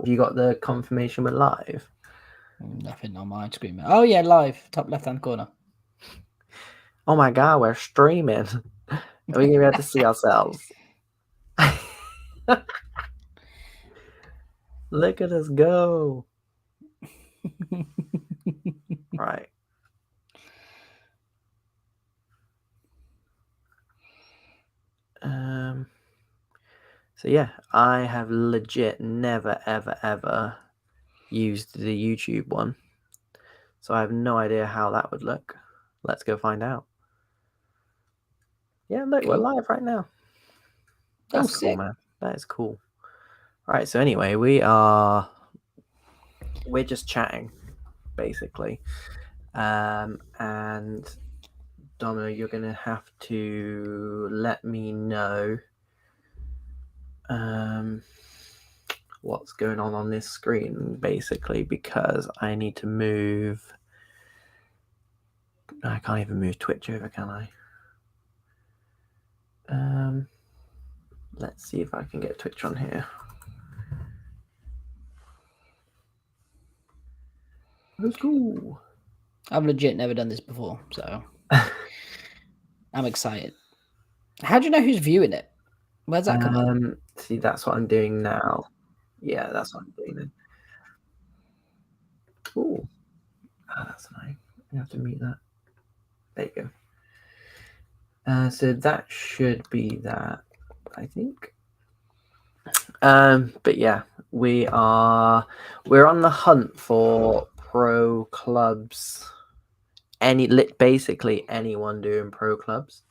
You got the confirmation we're live? Nothing on my screen. Oh yeah, live, top left-hand corner. Oh my god, we're streaming. Are we gonna be able to see ourselves? Look at us go. Right. So yeah, I have legit never ever used the YouTube one. So I have no idea how that would look. Let's go find out. Yeah, look, we're live right now. That's cool, sick. man. That is cool. Right, so anyway, we're just chatting, basically. And Domino, you're gonna have to let me know what's going on this screen, basically, because I need to move. I can't even move Twitch over, can I? Let's see if I can get Twitch on here. Let's go. I've legit never done this before, so I'm excited. How do you know who's viewing it? Where's that come up? See, that's what I'm doing now. Yeah, that's what I'm doing. Oh, that's nice. I have to mute that. There you go. So that should be that, I think. But yeah, we're on the hunt for pro clubs. Basically anyone doing pro clubs.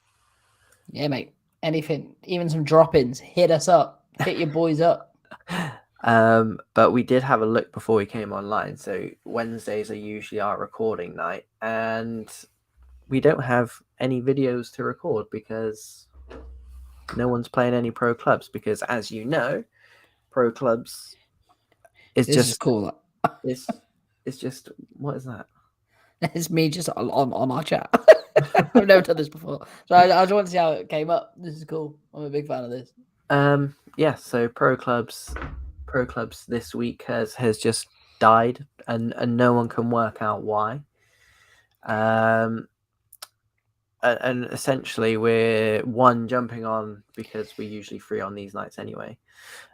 Yeah, mate. Anything, even some drop-ins. Hit us up. Hit your boys up. But we did have a look before we came online. So Wednesdays are usually our recording night, and we don't have any videos to record because no one's playing any pro clubs. Because as you know, pro clubs is This just is cool. it's just what is that? It's me just on our chat. I've never done this before, so I just want to see how it came up. This is cool. I'm a big fan of this. Yeah. So pro clubs this week has just died, and no one can work out why. And essentially we're jumping on because we're usually free on these nights anyway.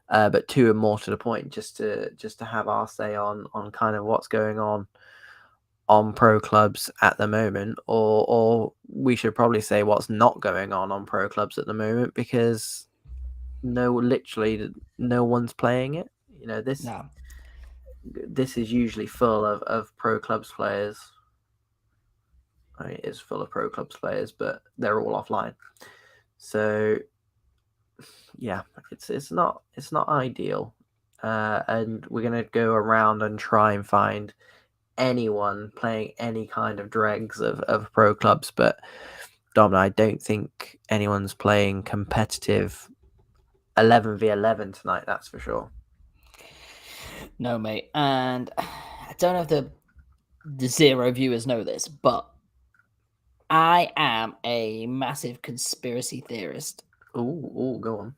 But two, are more to the point, just to have our say on kind of what's going on pro clubs at the moment, or we should probably say what's not going on pro clubs at the moment, because literally no one's playing it. You know, this is usually full of pro clubs players. I mean, it's full of pro clubs players, but they're all offline. So yeah, it's not ideal. And we're gonna go around and try and find anyone playing any kind of dregs of pro clubs, but Dom, I don't think anyone's playing competitive 11v11 tonight, that's for sure. No, mate. And I don't know if the zero viewers know this, but I am a massive conspiracy theorist. Oh, go on.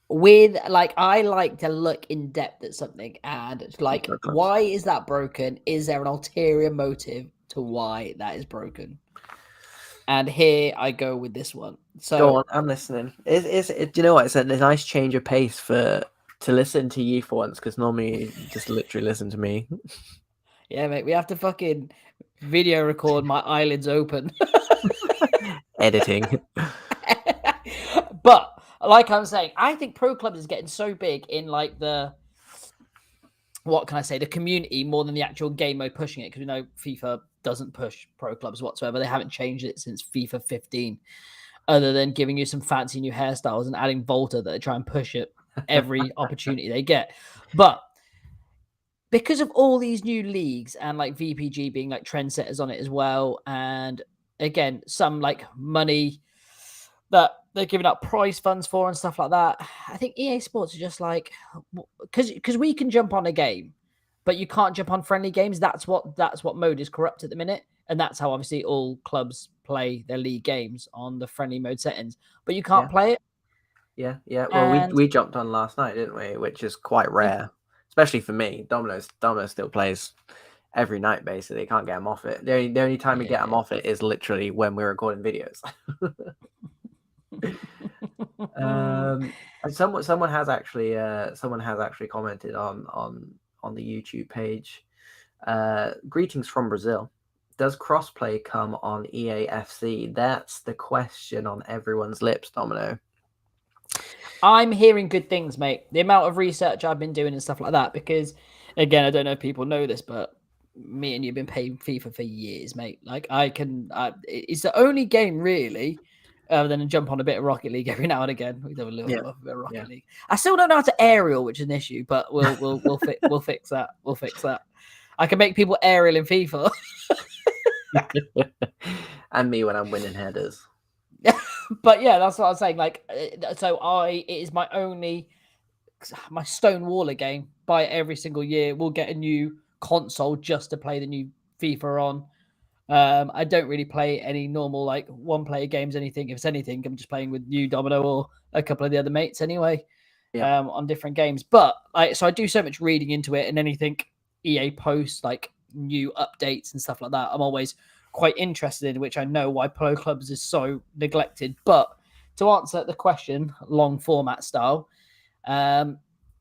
I like to look in depth at something and like, why is that broken? Is there an ulterior motive to why that is broken? And here I go with this one. So go on, I'm listening. Do you know what? It's a nice change of pace to listen to you for once, because normally you just literally listen to me. Yeah, mate, we have to fucking video record my eyelids open. Editing. But like I'm saying, I think pro clubs is getting so big in like the, what can I say, the community more than the actual game mode pushing it, because we know FIFA doesn't push pro clubs whatsoever. They haven't changed it since FIFA 15, other than giving you some fancy new hairstyles and adding Volta that they try and push it every opportunity they get. But because of all these new leagues and like VPG being like trendsetters on it as well, and again, some like money that they're giving up prize funds for and stuff like that, I think EA Sports are just like, because we can jump on a game, but you can't jump on friendly games. That's what mode is corrupt at the minute, and that's how obviously all clubs play their league games on the friendly mode settings. But you can't play it. Yeah. Well, we jumped on last night, didn't we? Which is quite rare, especially for me. Domino still plays every night basically. Can't get him off it. The only time we get him off it is literally when we're recording videos. Someone has actually commented on the YouTube page. Greetings from Brazil. Does crossplay come on EAFC? That's the question on everyone's lips, Domino. I'm hearing good things, mate. The amount of research I've been doing and stuff like that, because again, I don't know if people know this, but me and you've been playing FIFA for years, mate. Like it's the only game really, other than jump on a bit of Rocket League every now and again. We do a little bit of Rocket League. I still don't know how to aerial, which is an issue, but we'll fix that. We'll fix that. I can make people aerial in FIFA. And me when I'm winning headers. But yeah, that's what I'm saying. Like, so it is my Stonewaller game. Buy it every single year. We'll get a new console just to play the new FIFA on. I don't really play any normal like one-player games. Anything, if it's anything, I'm just playing with you, Domino, or a couple of the other mates anyway. Yeah. On different games. But so I do so much reading into it, and anything EA posts like new updates and stuff like that, I'm always quite interested in, which I know why Pro Clubs is so neglected. But to answer the question, long format style, I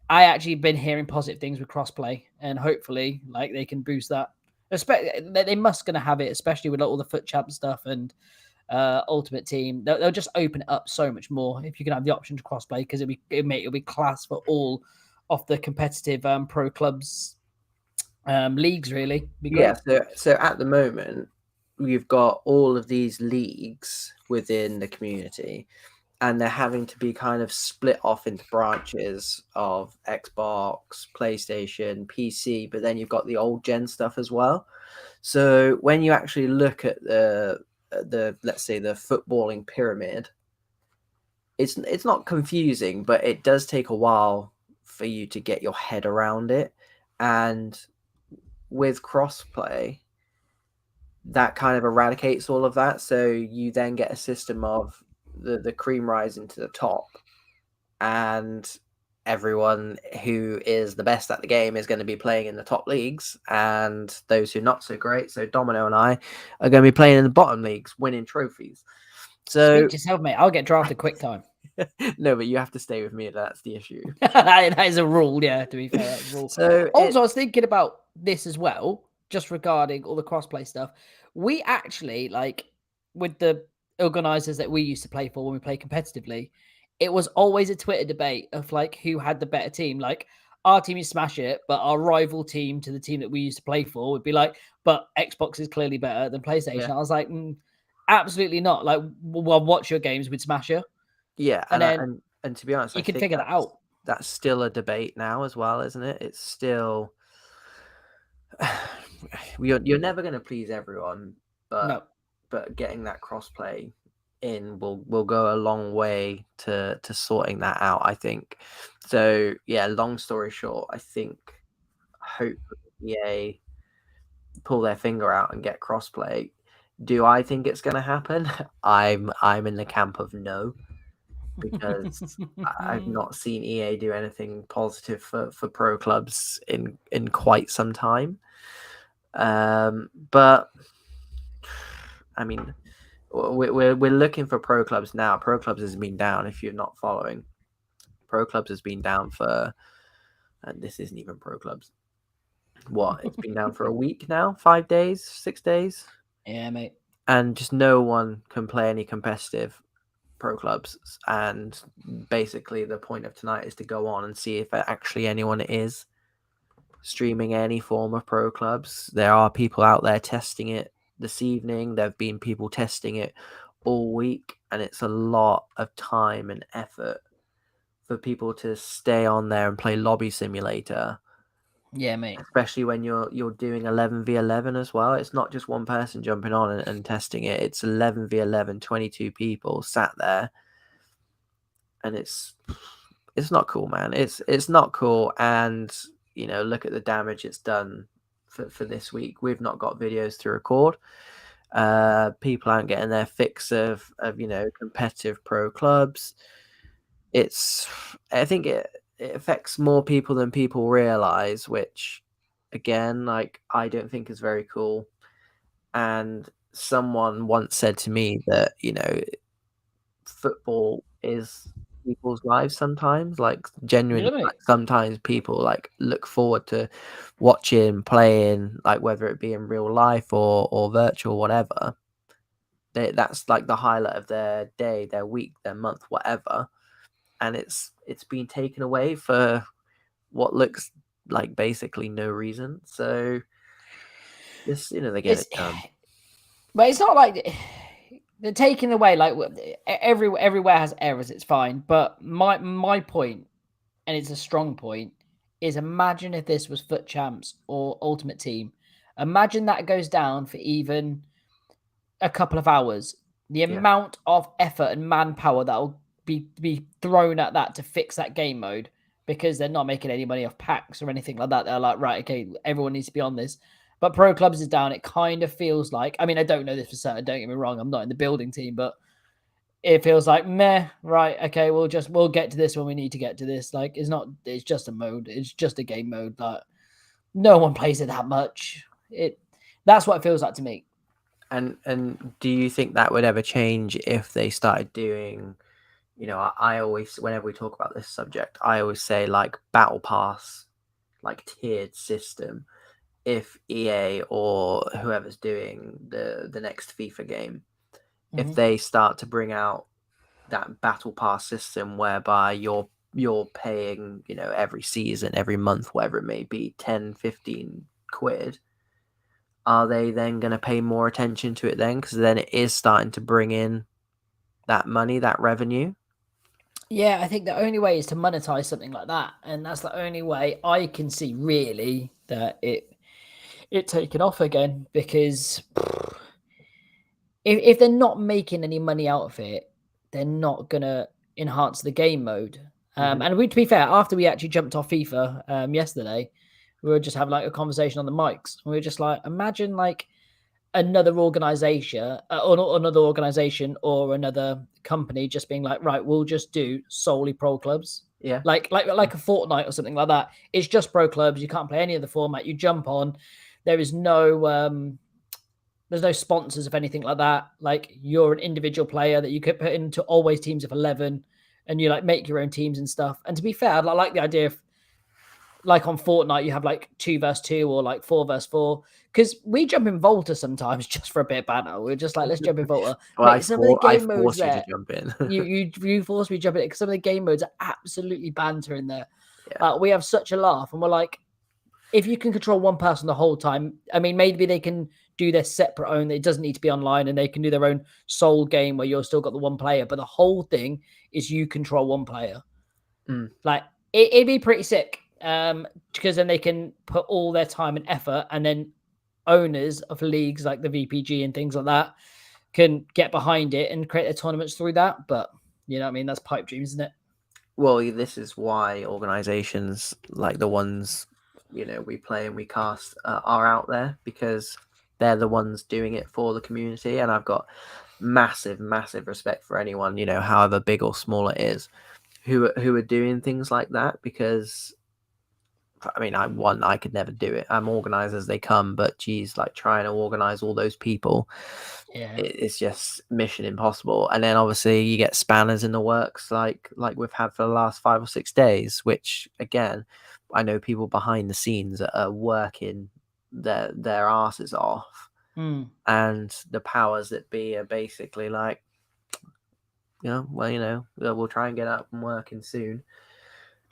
actually been hearing positive things with crossplay, and hopefully, like they can boost that. They must gonna have it, especially with all the foot champ stuff and Ultimate Team. They'll just open it up so much more if you can have the option to crossplay, because it'll be class for all of the competitive pro clubs leagues. Really, be great. Yeah. So at the moment, we've got all of these leagues within the community, and they're having to be kind of split off into branches of Xbox, PlayStation, PC, but then you've got the old gen stuff as well. So when you actually look at the let's say the footballing pyramid, it's not confusing, but it does take a while for you to get your head around it. And with crossplay, that kind of eradicates all of that. So you then get a system of the cream rising to the top, and everyone who is the best at the game is going to be playing in the top leagues, and those who are not so great, so Domino and I, are going to be playing in the bottom leagues, winning trophies. So speak to yourself, mate. I'll get drafted quick time. No, but you have to stay with me. That's the issue. That is a rule, yeah, to be fair, that's a rule. So also, I was thinking about this as well, just regarding all the crossplay stuff. We actually, like, with the organizers that we used to play for when we play competitively, it was always a Twitter debate of like who had the better team. Like, our team is smash it, but our rival team to the team that we used to play for would be like, but Xbox is clearly better than PlayStation. Yeah. I was like, absolutely not. Like, well, watch your games with Smasher. Yeah, and to be honest, you I can think figure that out. That's still a debate now as well, isn't it? It's still you're never going to please everyone, but No. but getting that crossplay in will go a long way to sorting that out, I think. So yeah, long story short, I think hopefully EA pull their finger out and get crossplay. Do I think it's going to happen? I'm in the camp of no, because I've not seen EA do anything positive for pro clubs in quite some time. But I mean, we're looking for pro clubs now. Pro clubs has been down. If you're not following, pro clubs has been down for, and this isn't even pro clubs. What, it's been down for a week now, 5 days, 6 days. Yeah, mate. And just no one can play any competitive pro clubs. And basically, the point of tonight is to go on and see if actually anyone is streaming any form of pro clubs. There are people out there testing it this evening. There have been people testing it all week, and it's a lot of time and effort for people to stay on there and play Lobby Simulator. Yeah, mate. Especially when you're doing 11v11 as well. It's not just one person jumping on and testing it. It's 11v11, 22 people sat there, and it's not cool, man. It's not cool. And look at the damage it's done for this week. We've not got videos to record. People aren't getting their fix of competitive pro clubs. I think it affects more people than people realize, which again, like, I don't think is very cool. And someone once said to me that, football is people's lives sometimes, like, genuinely, Really? like, sometimes people, like, look forward to watching, playing, like, whether it be in real life or virtual, whatever. That's, like, the highlight of their day, their week, their month, whatever, and it's been taken away for what looks like basically no reason, so just, they get It's it done. but it's not like they're taking away like everywhere has errors. It's fine, but my point, and it's a strong point, is imagine if this was Foot Champs or Ultimate Team. Imagine that goes down for even a couple of hours. The Yeah. amount of effort and manpower that will be thrown at that to fix that game mode, because they're not making any money off packs or anything like that. They're like, right, okay, everyone needs to be on this. But Pro Clubs is down. It kind of feels like, I mean, I don't know this for certain. Don't get me wrong. I'm not in the building team, but it feels like meh, right? Okay, we'll get to this when we need to get to this. Like, it's just a mode. It's just a game mode. Like, no one plays it that much. That's what it feels like to me. And do you think that would ever change if they started doing, I always, whenever we talk about this subject, I always say, like, battle pass, like, tiered system. If EA or whoever's doing the next FIFA game, if they start to bring out that battle pass system whereby you're paying, every season, every month, whatever it may be, 10, 15 quid, are they then going to pay more attention to it then? Because then it is starting to bring in that money, that revenue. Yeah, I think the only way is to monetize something like that, and that's the only way I can see really that it taken off again. Because if they're not making any money out of it, they're not gonna enhance the game mode. Hmm. And to be fair, after we actually jumped off FIFA yesterday, we were just having like a conversation on the mics, and we were just like, imagine like another organization or another company just being like, right, we'll just do solely pro clubs, Yeah. like a Fortnite or something like that. It's just pro clubs. You can't play any other format. You jump on. There is there's no sponsors of anything like that. Like, you're an individual player that you could put into always teams of 11, and you like make your own teams and stuff. And to be fair, I like the idea of, like, on Fortnite, you have like 2 versus 2 or like 4 versus 4. Because we jump in Volta sometimes just for a bit of banter. We're just like, let's jump in Volta. Well, Mate, some of the I game modes force you to there, jump in. you force me to jump in it, because some of the game modes are absolutely banter in there. Yeah. We have such a laugh, and we're like, if you can control one person the whole time, I mean, maybe they can do their separate own. It doesn't need to be online, and they can do their own soul game where you're still got the one player. But the whole thing is you control one player. Mm. Like, it'd be pretty sick. Because then they can put all their time and effort, and then owners of leagues like the VPG and things like that can get behind it and create their tournaments through that. But you know what I mean? That's pipe dreams, isn't it? Well, this is why organizations like the ones, we play and we cast, are out there, because they're the ones doing it for the community. And I've got massive, massive respect for anyone, however big or small it is, who are doing things like that, because I mean, I could never do it. I'm organized as they come, but geez, like, trying to organize all those people, Yeah. it's just mission impossible. And then obviously you get spanners in the works, like we've had for the last 5 or 6 days, which again, I know people behind the scenes are working their asses off, Mm. and the powers that be are basically like, well, we'll try and get up and working soon.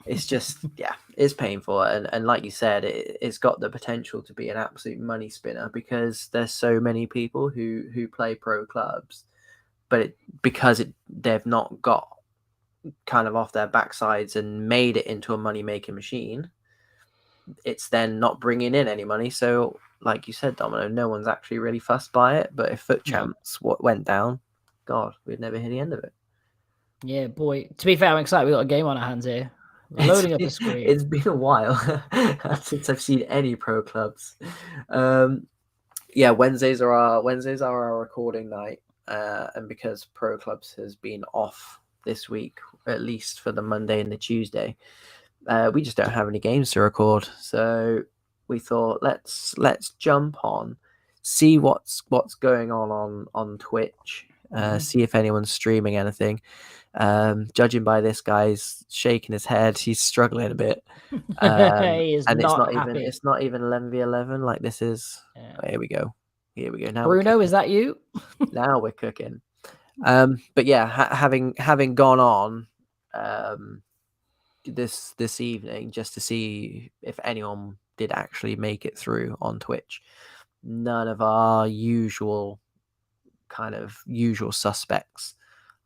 It's just, yeah, it's painful, and like you said, it's got the potential to be an absolute money spinner, because there's so many people who play pro clubs, but they've not got kind of off their backsides and made it into a money making machine. It's then not bringing in any money. So, like you said, Domino, no one's actually really fussed by it. But if Foot No. Champs went down, God, we'd never hear the end of it. Yeah, boy. To be fair, I'm excited. We got a game on our hands here. It's Loading up been, a screen. it's been a while since I've seen any pro clubs. Yeah, Wednesdays are our recording night, and because pro clubs has been off this week, at least for the Monday and the Tuesday, we just don't have any games to record, so we thought let's jump on, see what's going on Twitch, see if anyone's streaming anything. Judging by this guy's shaking his head, he's struggling a bit. He is And not happy. It's not even 11v11. Like this is. Yeah. Oh, here we go. Now Bruno, is that you? now we're cooking. But yeah, having gone on this evening just to see if anyone did actually make it through on Twitch. None of our usual suspects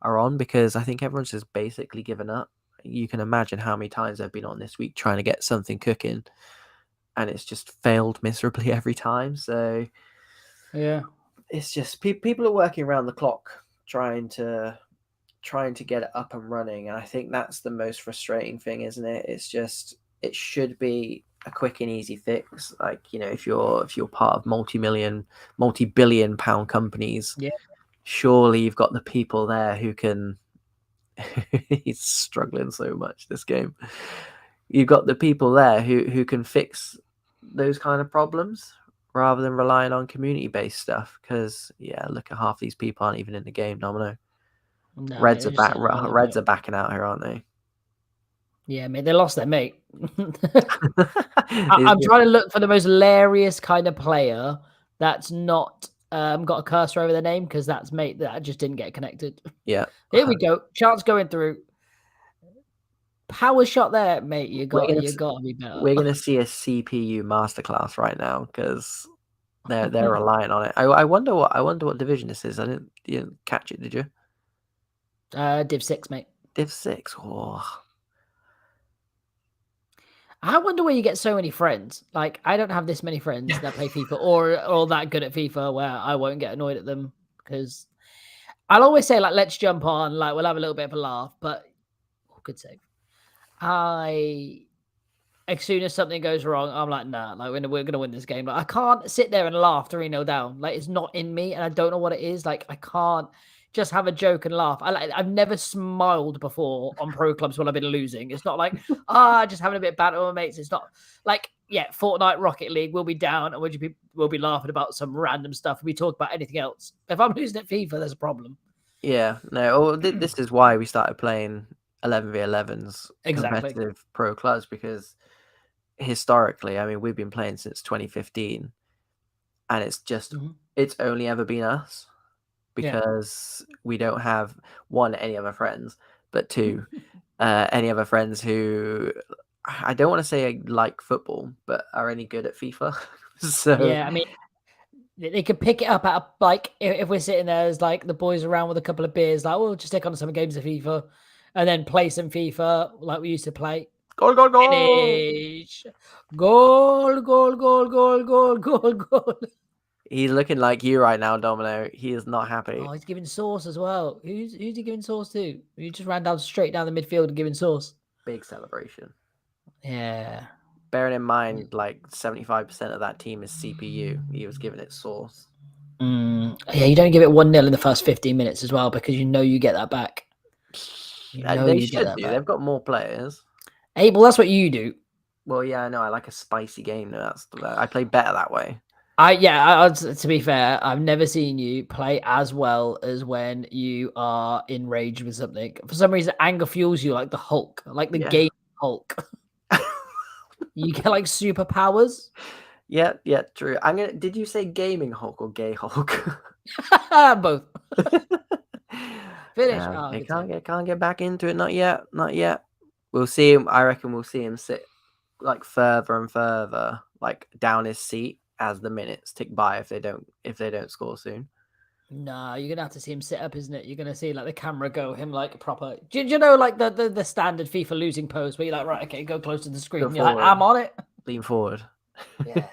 are on, because I think everyone's just basically given up. You can imagine how many times I've been on this week trying to get something cooking, and it's just failed miserably every time. So yeah, it's just people are working around the clock trying to get it up and running, and I think that's the most frustrating thing, isn't it? It's just, it should be a quick and easy fix. Like, if you're part of multi-billion pound companies, yeah, surely you've got the people there who can. He's struggling so much this game. You've got the people there who can fix those kind of problems rather than relying on community-based stuff. Because look at half these people aren't even in the game, Domino. no, Reds are back. Reds are backing out here, aren't they? Yeah, mate, they lost their mate. I'm trying to look for the most hilarious kind of player that's not got a cursor over their name, because that's mate that just didn't get connected. Yeah. Here we go. Chance going through. Power shot there, mate. You got to be better. We're gonna see a CPU masterclass right now, because they're relying on it. I wonder what division this is. You didn't catch it, did you? Div 6, mate. Div 6. Oh. I wonder where you get so many friends. Like, I don't have this many friends that play FIFA or that good at FIFA where I won't get annoyed at them, because I'll always say, like, let's jump on, like, we'll have a little bit of a laugh, but good save. As soon as something goes wrong, I'm like, nah, like, we're gonna win this game. Like, I can't sit there and laugh 3-0 down. Like, it's not in me, and I don't know what it is. Like, I can't just have a joke and laugh. I've never smiled before on pro clubs when I've been losing. It's not like, just having a bit of banter with my mates. It's not like, Fortnite, Rocket League, we'll be down and we'll be laughing about some random stuff. We talk about anything else. If I'm losing at FIFA, there's a problem. Yeah, no. This is why we started playing 11v11s, competitive pro clubs, because historically, I mean, we've been playing since 2015, and it's just it's only ever been us, because we don't have, one, any other friends, but two, any other friends who, I don't want to say like football, but are any good at FIFA. So yeah, I mean, they could pick it up at like, if we're sitting there as like the boys around with a couple of beers, like, we'll just take on some games of FIFA and then play some FIFA like we used to play. Goal, goal, goal. Finish. Goal, goal, goal, goal, goal, goal, goal. He's looking like you right now, Domino. He is not happy. Oh, he's giving sauce as well. Who's he giving sauce to? He just ran straight down the midfield and giving sauce. Big celebration. Yeah. Bearing in mind, like 75% of that team is CPU. He was giving it sauce. Yeah, you don't give it 1-0 in the first 15 minutes as well, because you get that back. They should do. They've got more players. Hey, well, that's what you do. Well, yeah, I know. I like a spicy game. I play better that way. To be fair, I've never seen you play as well as when you are enraged with something. For some reason, anger fuels you like the Hulk, like the game Hulk. You get like superpowers. Yeah, true. Did you say gaming Hulk or gay Hulk? Both. Finish. They can't get back into it. Not yet. We'll see him. I reckon we'll see him sit like further and further, like down his seat as the minutes tick by, if they don't score soon. No, you're gonna have to see him sit up, isn't it? You're gonna see like the camera go him like proper. Do you know like the standard FIFA losing pose where you're like, right, okay, go close to the screen. You're like, I'm on it. Lean forward. Yeah.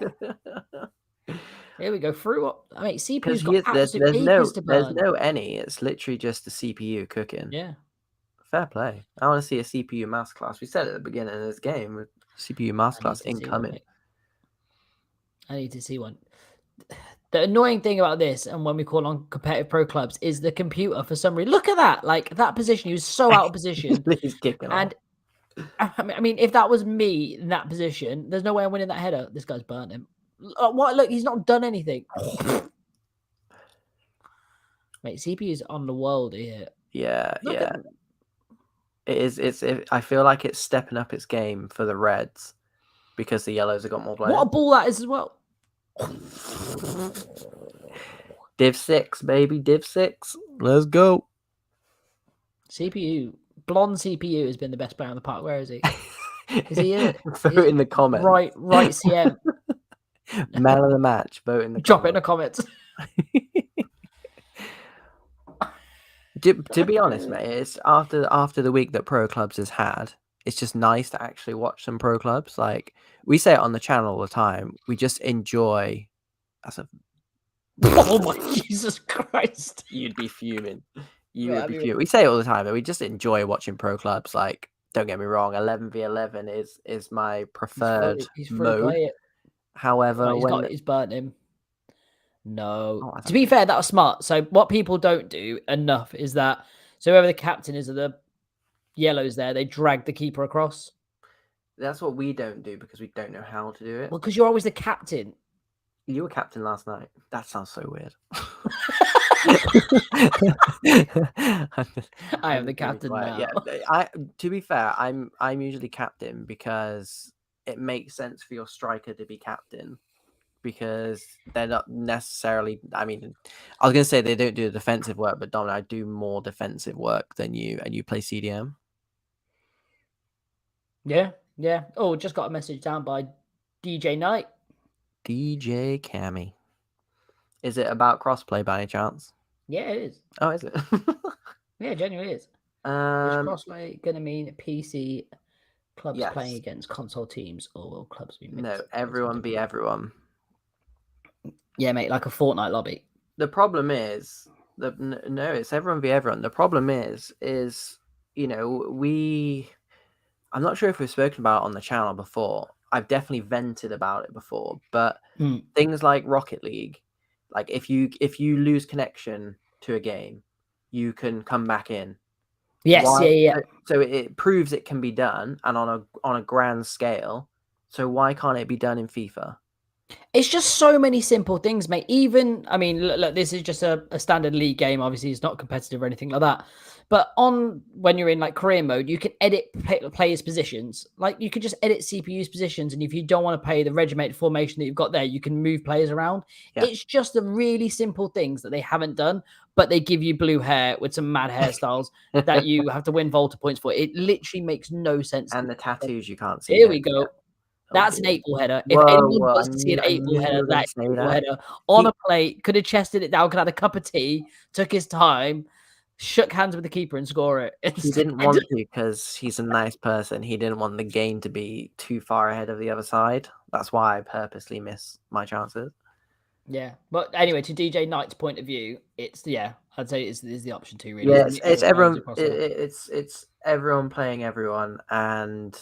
Here we go through. I mean, CPU's got there's no any. It's literally just the CPU cooking. Yeah. Fair play. I want to see a CPU masterclass. We said at the beginning of this game, CPU masterclass incoming. I need to see one. The annoying thing about this, and when we call on competitive pro clubs, is the computer for some reason. Look at that. Like, that position, he was so out of position. He's kicking and off. I mean, if that was me in that position, there's no way I'm winning that header. This guy's burnt him. What? Look, he's not done anything. Mate, CPU's on the world here. Yeah, Look yeah. It is. I feel like it's stepping up its game for the Reds because the Yellows have got more players. What a ball that is as well. Div 6, baby. Div 6. Let's go. CPU. Blonde CPU has been the best player on the park. Where is he? Is he Vote is in the comments. Right CM. Man of the match. Vote in the Drop it in the comments. To be honest, mate, it's after the week that Pro Clubs has had, it's just nice to actually watch some Pro Clubs. Like we say it on the channel all the time. We just enjoy. Oh my Jesus Christ! You'd be fuming. You would be fuming. We say it all the time, but we just enjoy watching Pro Clubs. Like, don't get me wrong, 11v11 is my preferred mode. However, he's burnt him. No. To be fair, that was smart. So what people don't do enough is that whoever the captain is of the Yellows there, they drag the keeper across. That's what we don't do because we don't know how to do it. Well, because you're always the captain. You were captain last night. That sounds so weird. I am the captain now. Yeah, to be fair, I'm usually captain because it makes sense for your striker to be captain because they're not necessarily. I mean, I was gonna say they don't do the defensive work, but Dom, I do more defensive work than you, and you play CDM. Yeah. Oh, just got a message down by DJ Knight. DJ Cammy. Is it about crossplay by any chance? Yeah, it is. Oh, is it? Yeah, genuinely is. Is crossplay going to mean PC clubs playing against console teams, or will clubs be mixed? No, everyone be everyone. Yeah, mate, like a Fortnite lobby. The problem is no, it's everyone be everyone. The problem is I'm not sure if we've spoken about it on the channel before. I've definitely vented about it before, but things like Rocket League, like if you lose connection to a game, you can come back in. Yes, yeah. So it proves it can be done, and on a grand scale. So why can't it be done in FIFA? It's just so many simple things, mate. Even, I mean, look, this is just a standard league game. Obviously, it's not competitive or anything like that. But when you're in like career mode, you can edit players' positions. Like you could just edit CPU's positions, and if you don't want to play the regimented formation that you've got there, you can move players around. Yeah. It's just the really simple things that they haven't done, but they give you blue hair with some mad hairstyles that you have to win Volta points for. It literally makes no sense. And the tattoos you can't see. Here we go. Yet. That's an 8-ball header. If anyone wants to see an 8-ball header, that 8-ball header on a plate, could have chested it down, could have had a cup of tea, took his time, shook hands with the keeper and score it. He didn't want to because he's a nice person. He didn't want the game to be too far ahead of the other side. That's why I purposely miss my chances. Yeah, but anyway, to DJ Knight's point of view, I'd say it's the option 2 really. Yeah, it's everyone. It's everyone playing everyone, and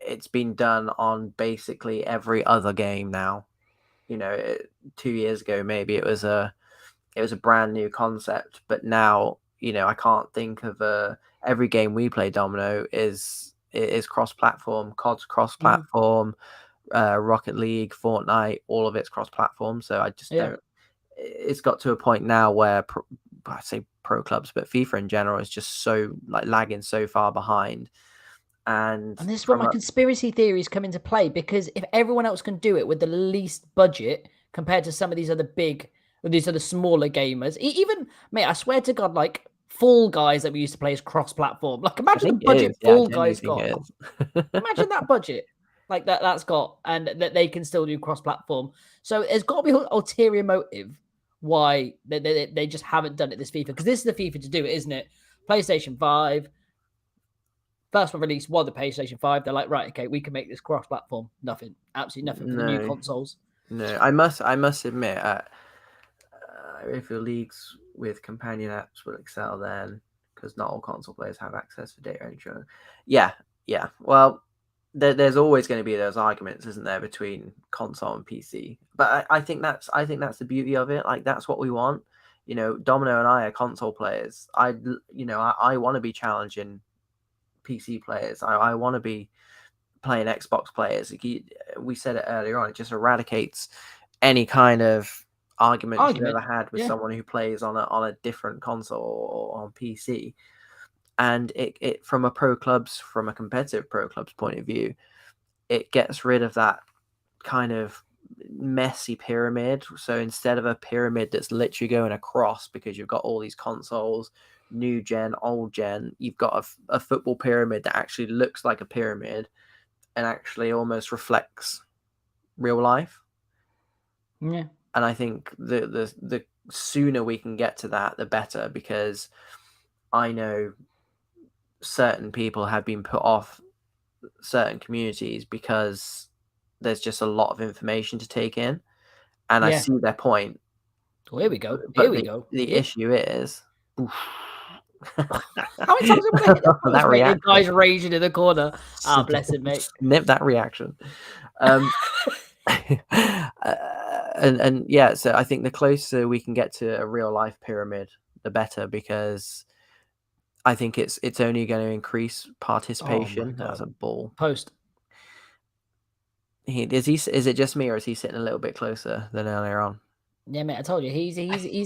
it's been done on basically every other game now. 2 years ago, maybe it was a brand new concept, but now, I can't think of every game we play Domino is cross-platform, COD's cross-platform, Rocket League, Fortnite, all of it's cross-platform. So I just don't. It's got to a point now where I say pro clubs, but FIFA in general is just so lagging so far behind. And this is where my conspiracy theories come into play, because if everyone else can do it with the least budget compared to some of these other smaller gamers, even, mate, I swear to God, like Fall Guys that we used to play as cross-platform. Like, imagine the budget Fall Guys got. Imagine that budget, like that's got, and that they can still do cross-platform. So there's got to be an ulterior motive why they just haven't done it this FIFA, because this is the FIFA to do it, isn't it? PlayStation 5. First one released the PlayStation 5. They're like, right, okay, we can make this cross-platform. Nothing. Absolutely nothing for the new consoles. No, I must admit, if your leagues with companion apps will excel then, because not all console players have access for data entry. Yeah. Well, there's always going to be those arguments, isn't there, between console and PC? But I think that's the beauty of it. Like, that's what we want. Domino and I are console players. I want to be challenging PC players. I want to be playing Xbox players. We said it earlier on. It just eradicates any kind of argument you've ever had with someone who plays on a different console or on PC. And it from a competitive pro clubs point of view, it gets rid of that kind of messy pyramid. So instead of a pyramid that's literally going across because you've got all these consoles, new gen, old gen, you've got a football pyramid that actually looks like a pyramid and actually almost reflects real life. Yeah. And I think the sooner we can get to that, the better, because I know certain people have been put off certain communities because there's just a lot of information to take in. And I see their point. Well, here we go. But the issue is how many times am I going to hit the post, that mate? reaction. The guy's raging in the corner. Ah, bless him, mate. Snip that reaction. And yeah, so I think the closer we can get to a real life pyramid, the better, because I think it's only going to increase participation. That was a ball. Post. Is it just me, or is he sitting a little bit closer than earlier on? Yeah, mate, I told you he's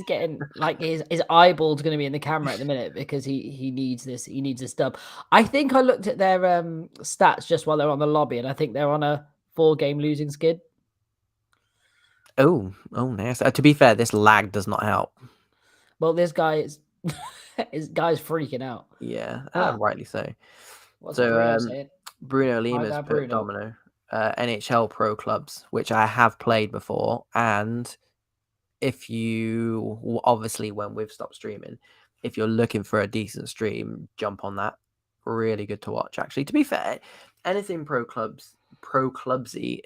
getting like his eyeball's going to be in the camera at the minute because he needs this. He needs this dub. I think I looked at their stats just while they're on the lobby, and I think they're on a 4-game losing skid. Oh, nice. To be fair, this lag does not help. Well, this guy is guy's freaking out. Yeah, rightly so. What's Bruno saying? Bruno Lima's put Domino, NHL Pro Clubs, which I have played before, and if you obviously when we've stopped streaming, if you're looking for a decent stream, jump on that. Really good to watch, actually. To be fair, anything pro clubsy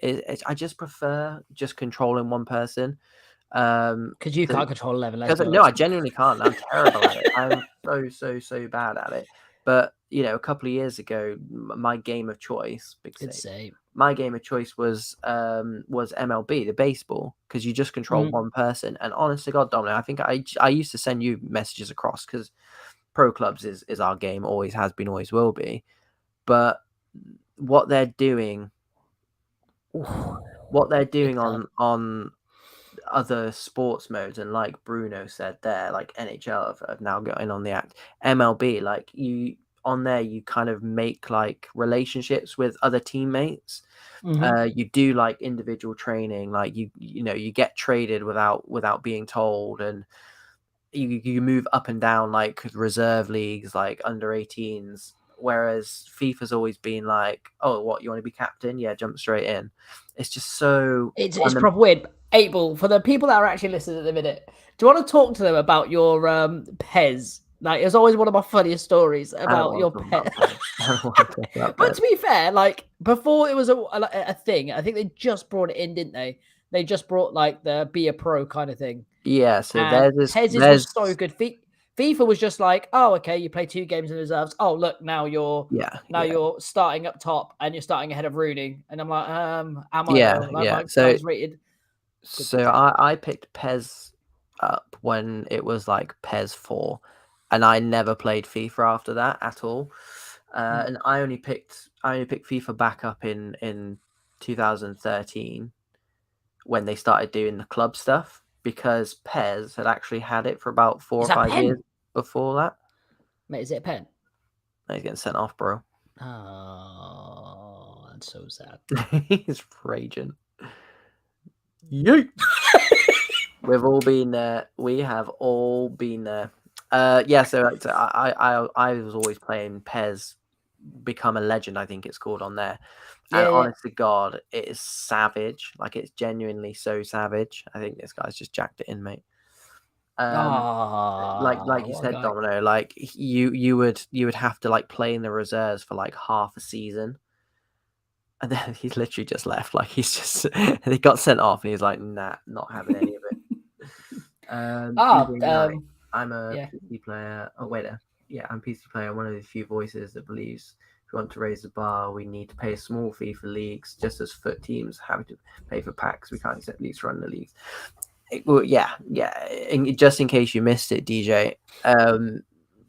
I just prefer just controlling one person. Because you can't control 11. No, I genuinely can't. I'm terrible at it. I'm so bad at it. But a couple of years ago, my game of choice, my game of choice was MLB, the baseball, because you just control one person. And honest to God, Dominic, I think I used to send you messages across because pro clubs is our game, always has been, always will be. But what they're doing on other sports modes, and like Bruno said there, like NHL have now gotten on the act. MLB, like you on there, you kind of make like relationships with other teammates. You do like individual training, like you get traded without being told, and you move up and down like reserve leagues, like under 18s. Whereas FIFA's always been like, oh, what, you want to be captain? Yeah, jump straight in. It's just so it's proper weird. 8-ball, for the people that are actually listening at the minute, do you want to talk to them about your Pez? Like, it's always one of my funniest stories about your pet. But to be fair, like before it was a thing. I think they just brought it in, didn't they? They just brought like the be a pro kind of thing. Yeah, so Pez was so good. FIFA was just like, oh, okay, you play 2 games in reserves. Oh, look, now you're you're starting up top and you're starting ahead of Rooney. And I'm like, am I? Yeah. So I was rated. So I picked Pez up when it was like Pez 4, and I never played FIFA after that at all. And I only picked FIFA back up in 2013 when they started doing the club stuff, because Pez had actually had it for about 4 or 5 years before that. Mate, is it a pen? No, he's getting sent off, bro. Oh, that's so sad. He's raging. Yeet. We've all been there. We have all been there. Yeah, so I was always playing Pez Become a Legend, I think it's called, on there. And honest to God, it is savage. Like, it's genuinely so savage. I think this guy's just jacked it in, mate. Like you said, Domino, like you would have to like play in the reserves for like half a season. And then he's literally just left. Like, he got sent off, and he's like, nah, not having any of it. I'm a PC player. Oh, wait there. Yeah, I'm a PC player. I'm one of the few voices that believes if we want to raise the bar, we need to pay a small fee for leagues, just as foot teams having to pay for packs. We can't accept leagues run the leagues. Yeah. And just in case you missed it, DJ,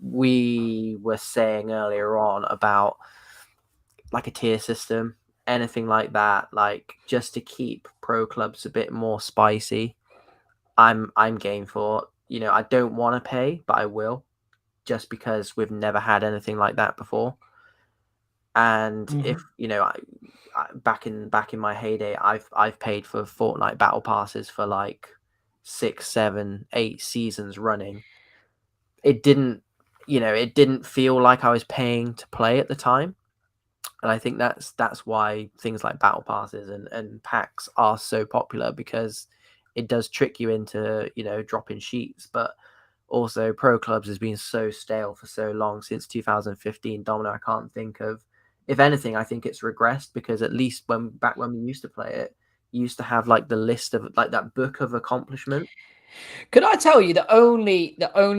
we were saying earlier on about like a tier system, anything like that, like just to keep pro clubs a bit more spicy, I'm game for. You know, I don't want to pay, but I will, just because we've never had anything like that before. And if you know, back in my heyday, I've paid for Fortnite battle passes for like 6, 7, 8 seasons running. It didn't, you know, it didn't feel like I was paying to play at the time. And I think that's why things like battle passes and packs are so popular, because it does trick you into, you know, dropping sheets. But also pro clubs has been so stale for so long, since 2015. Domino, I can't think of, if anything, I think it's regressed, because at least when we used to play it, you used to have like the list of like that book of accomplishment. Could I tell you the only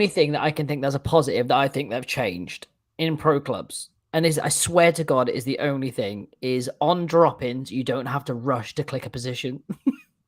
thing that I can think that's a positive that I think they've changed in pro clubs, and is, I swear to God, it is the only thing, is on drop-ins you don't have to rush to click a position.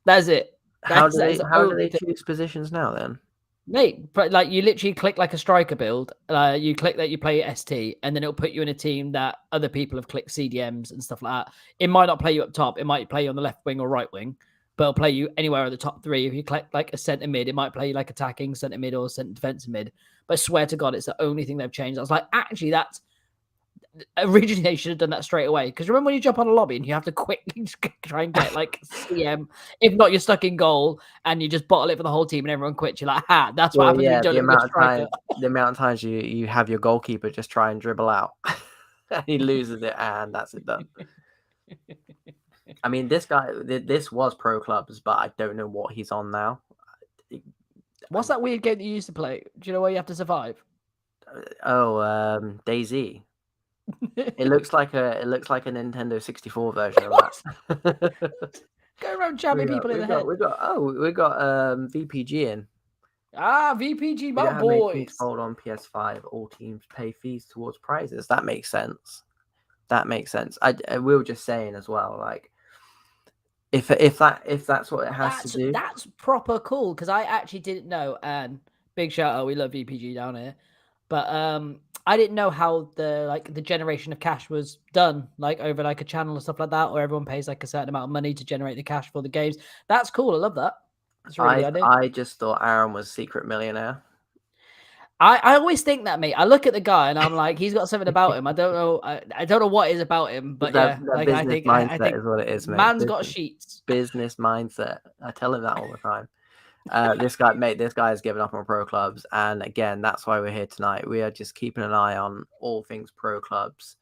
That's it. How That do they is the how do only they thing. choose positions now then? Mate, but like you literally click like a striker build. You click that you play ST, and then it'll put you in a team that other people have clicked CDMs and stuff like that. It might not play you up top. It might play you on the left wing or right wing, but it'll play you anywhere at the top three. If you click like a centre mid, it might play you like attacking centre mid or centre defensive mid. But I swear to God, it's the only thing they've changed. I was like, actually, that's originally they should have done that straight away. Because remember when you jump on a lobby and you have to quickly try and get like CM, if not, you're stuck in goal and you just bottle it for the whole team and everyone quits. You're like, ha, that's what Well, happens when you yeah, don't have a good striker. the amount of times you have your goalkeeper just try and dribble out, and he loses it, and that's it done. I mean, this was pro clubs, but I don't know what he's on now. What's that weird game that you used to play? Do you know where you have to survive? DayZ. It looks like a Nintendo 64 version of that. Go around jamming people in the head. we got VPG in. VPG, We my don't have many teams boys. sold on PS5. All teams pay fees towards prizes. That makes sense. That makes sense. We were just saying as well, like if that's what it has to do. That's proper cool, because I actually didn't know. And big shout out, we love VPG down here. But I didn't know how the generation of cash was done, like over like a channel or stuff like that, or everyone pays like a certain amount of money to generate the cash for the games. That's cool. I love that. That's a really good idea. I just thought Aaron was secret millionaire. I always think that, mate. I look at the guy and I'm like, he's got something about him. I don't know. I don't know what is about him, but That, yeah, that like business I mindset think is what it is, mate. man's got sheets. Business mindset. I tell him that all the time. This guy has given up on pro clubs, and again, that's why we're here tonight. We are just keeping an eye on all things pro clubs,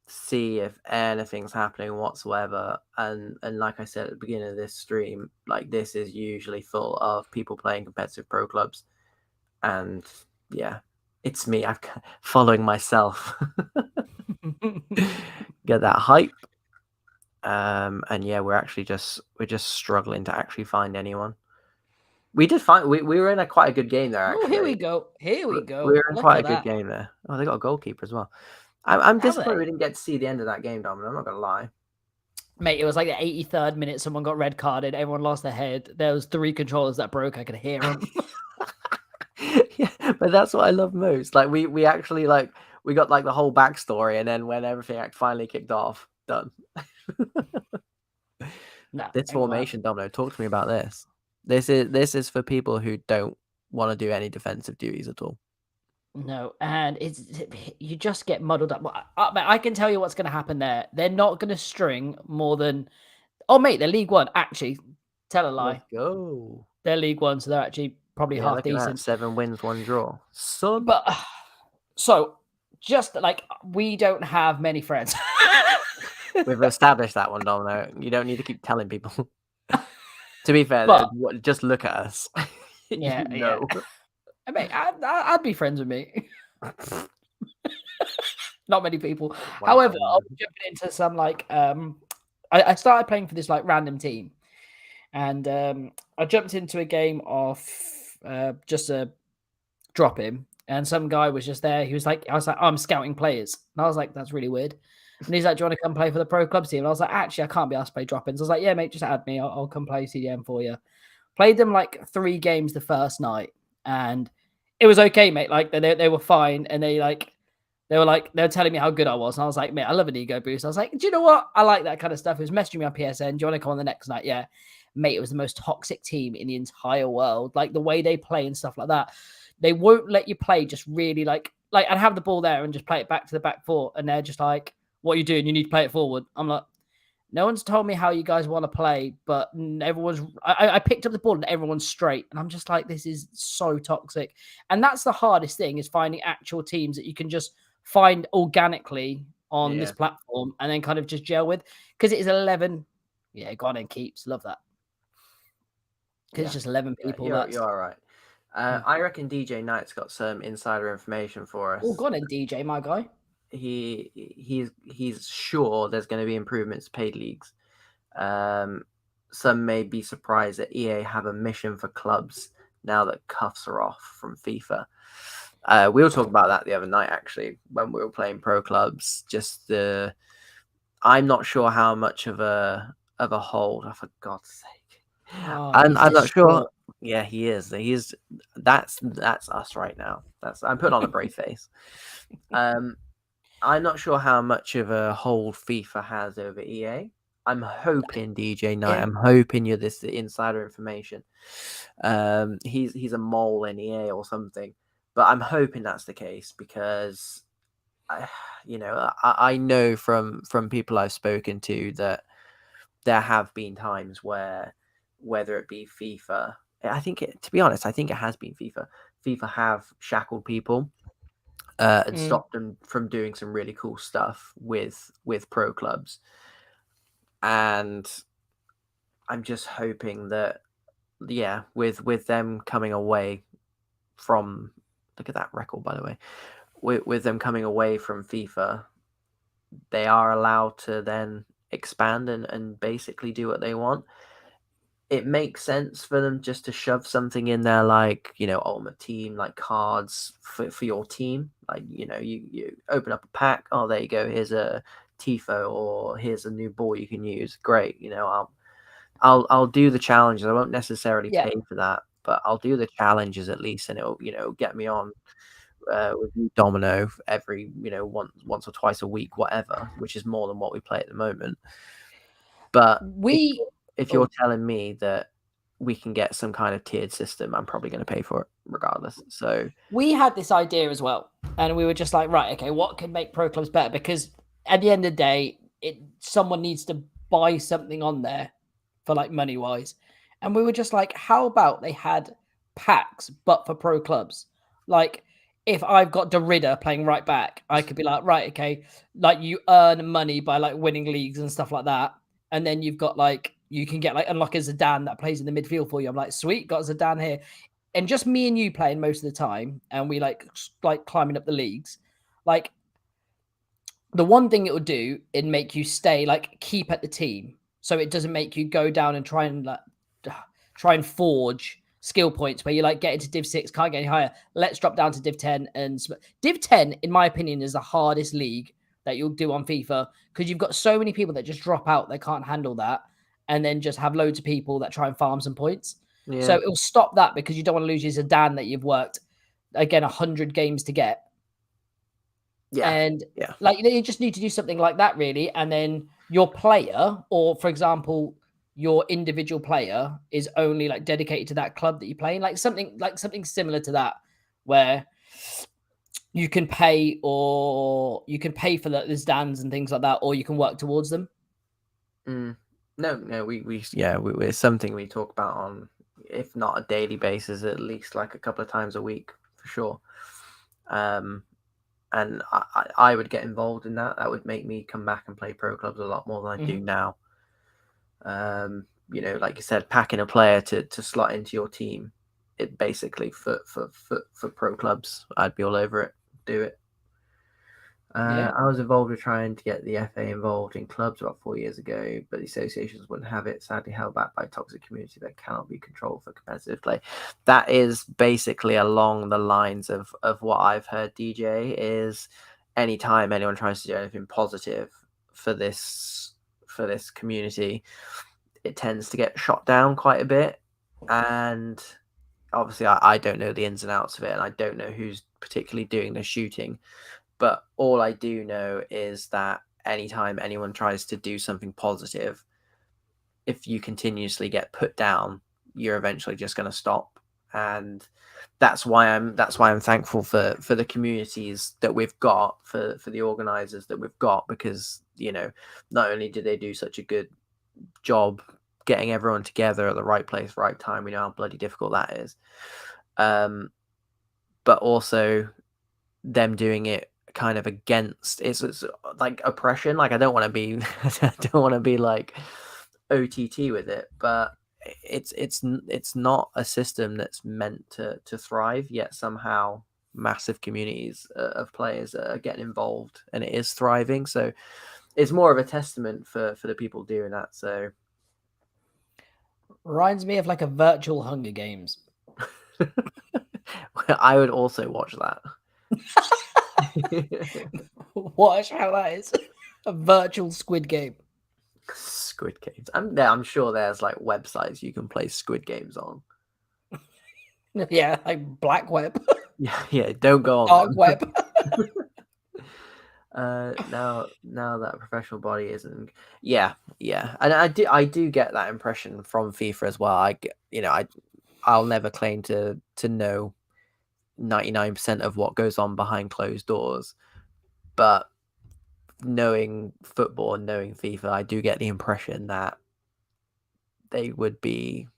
see if anything's happening whatsoever. And like I said at the beginning of this stream, like this is usually full of people playing competitive pro clubs, and yeah, it's me. I'm following myself. Get that hype. And yeah, we're just struggling to actually find anyone. We did find we were in quite a good game there. Actually, here we go. Here we go. We were in Look quite at a good that. game there. Oh, they got a goalkeeper as well. I'm Have disappointed they? we didn't get to see the end of that game, Dominic. I'm not gonna lie. Mate, it was like the 83rd minute. Someone got red carded. Everyone lost their head. There was 3 controllers that broke. I could hear them. Yeah, but that's what I love most. Like we actually like we got like the whole backstory, and then when everything finally kicked off, done. No, This formation, Domino, talk to me about this. This is for people who don't want to do any defensive duties at all. No, and you just get muddled up. I can tell you what's going to happen there. They're not going to string more than. Oh, mate, they're League One. Actually, tell a lie. Let's go. They're League One, so they're actually probably half look at decent. that. 7 wins, 1 draw. Son. But so just like we don't have many friends. We've established that one, Domino. You don't need to keep telling people. To be fair, just look at us. Yeah, you know. yeah. I mean, I'd be friends with me. Not many people. Wow. However, I was jumping into some like I started playing for this like random team, and I jumped into a game of just a drop in, and some guy was just there. He was like, I was like, oh, I'm scouting players, and I was like, that's really weird. And he's like, do you want to come play for the pro clubs team? And I was like, actually, I can't be asked to play drop-ins. I was like, yeah, mate, just add me. I'll come play CDM for you. Played them like 3 games the first night, and it was okay, mate. Like they were fine, and they were telling me how good I was, and I was like, mate, I love an ego boost. I was like, do you know what? I like that kind of stuff. He was messaging me on PSN. Do you want to come on the next night? Yeah, mate. It was the most toxic team in the entire world. Like the way they play and stuff like that. They won't let you play just really like and have the ball there and just play it back to the back four, and they're just like, what are you doing? You need to play it forward. I'm like, no one's told me how you guys want to play, but everyone's. I picked up the ball and everyone's straight, and I'm just like, this is so toxic. And that's the hardest thing, is finding actual teams that you can just find organically on this Yeah, platform and then kind of just gel with, because it is 11. Yeah, go on and keeps. Love that, because yeah, it's just 11 yeah. people. You're all right. Yeah. I reckon DJ Knight's got some insider information for Oh, us. go on and DJ, my guy. He's sure there's going to be improvements to paid leagues. Some may be surprised that EA have a mission for clubs now that cuffs are off from FIFA. We were talking about that the other night, actually, when we were playing pro clubs. I'm not sure how much of a hold. Oh, for God's sake, Oh, I'm he's I'm not sure. distraught. Yeah, he is. That's us right now. I'm putting on a brave face. I'm not sure how much of a hold FIFA has over EA. I'm hoping DJ Knight. Yeah. I'm hoping you're this insider information. He's a mole in EA or something, but I'm hoping that's the case because, I know from people I've spoken to that there have been times where, whether it be FIFA, to be honest, I think it has been FIFA. FIFA have shackled people and Mm. stopped them from doing some really cool stuff with pro clubs. And I'm just hoping that, yeah, with them coming away from, look at that record, by the way, with them coming away from FIFA, they are allowed to then expand and basically do what they want. It makes sense for them just to shove something in there, like, Ultimate Team, like cards for your team. Like, you open up a pack. Oh, there you go. Here's a Tifo, or here's a new ball you can use. Great. I'll do the challenges. I won't necessarily Yeah. pay for that, but I'll do the challenges at least, and it'll get me on with Domino every once or twice a week, whatever, which is more than what we play at the moment. But We if oh, you're telling me that we can get some kind of tiered system, I'm probably going to pay for it regardless. So we had this idea as well, and we were just like, right, okay, what can make pro clubs better? Because at the end of the day, someone needs to buy something on there for like money wise, and we were just like, how about they had packs but for pro clubs? Like, if I've got Derrida playing right back, I could be like, right, okay, like you earn money by like winning leagues and stuff like that, and then you've got like, you can get like unlock a Zidane that plays in the midfield for you. I'm like, sweet, got Zidane here, and just me and you playing most of the time, and we like climbing up the leagues. Like, the one thing it will do, it make you stay, like, keep at the team, so it doesn't make you go down and try and forge skill points where you like get into Div 6, can't get any higher. Let's drop down to Div 10, and Div 10, in my opinion, is the hardest league that you'll do on FIFA, because you've got so many people that just drop out, they can't handle that, and then just have loads of people that try and farm some points. So yeah, it'll stop that, because you don't want to lose your Zidane that you've worked again 100 games to get. yeah, And yeah, like, you just need to do something like that, really. And then your player, or for example, your individual player is only like dedicated to that club that you play in, like something similar to that, where you can pay, or you can pay for the stands and things like that, or you can work towards them. mm. No, it's something we talk about on, if not a daily basis, at least like a couple of times a week for sure. And I would get involved in that. That would make me come back and play pro clubs a lot more than I do now. Like you said, packing a player to slot into your team, it basically for pro clubs, I'd be all over it. Do it. Yeah. I was involved with trying to get the FA involved in clubs about 4 years ago, but the associations wouldn't have it, sadly held back by a toxic community that cannot be controlled for competitive play. That is basically along the lines of what I've heard, DJ, is anytime anyone tries to do anything positive for this community, it tends to get shot down quite a bit. And obviously I don't know the ins and outs of it, and I don't know who's particularly doing the shooting. But all I do know is that anytime anyone tries to do something positive, if you continuously get put down, you're eventually just going to stop. And that's why I'm thankful for the communities that we've got, for the organizers that we've got, because not only do they do such a good job getting everyone together at the right place, right time. We know how bloody difficult that is. But also them doing it kind of against it's like oppression. Like I don't want to be I don't want to be like OTT with it, but it's not a system that's meant to thrive, yet somehow massive communities of players are getting involved and it is thriving. So it's more of a testament for the people doing that. So Reminds me of like a virtual Hunger Games. I would also watch that. Watch how that is. A virtual Squid Game. Squid Games. I'm sure there's like websites you can play Squid Games on. Yeah, like Black Web. Yeah. Don't go on Dark them. Web. Now that professional body isn't. Yeah, and I do get that impression from FIFA as well. I'll never claim to know 99% of what goes on behind closed doors, but knowing football and knowing FIFA, I do get the impression that they would be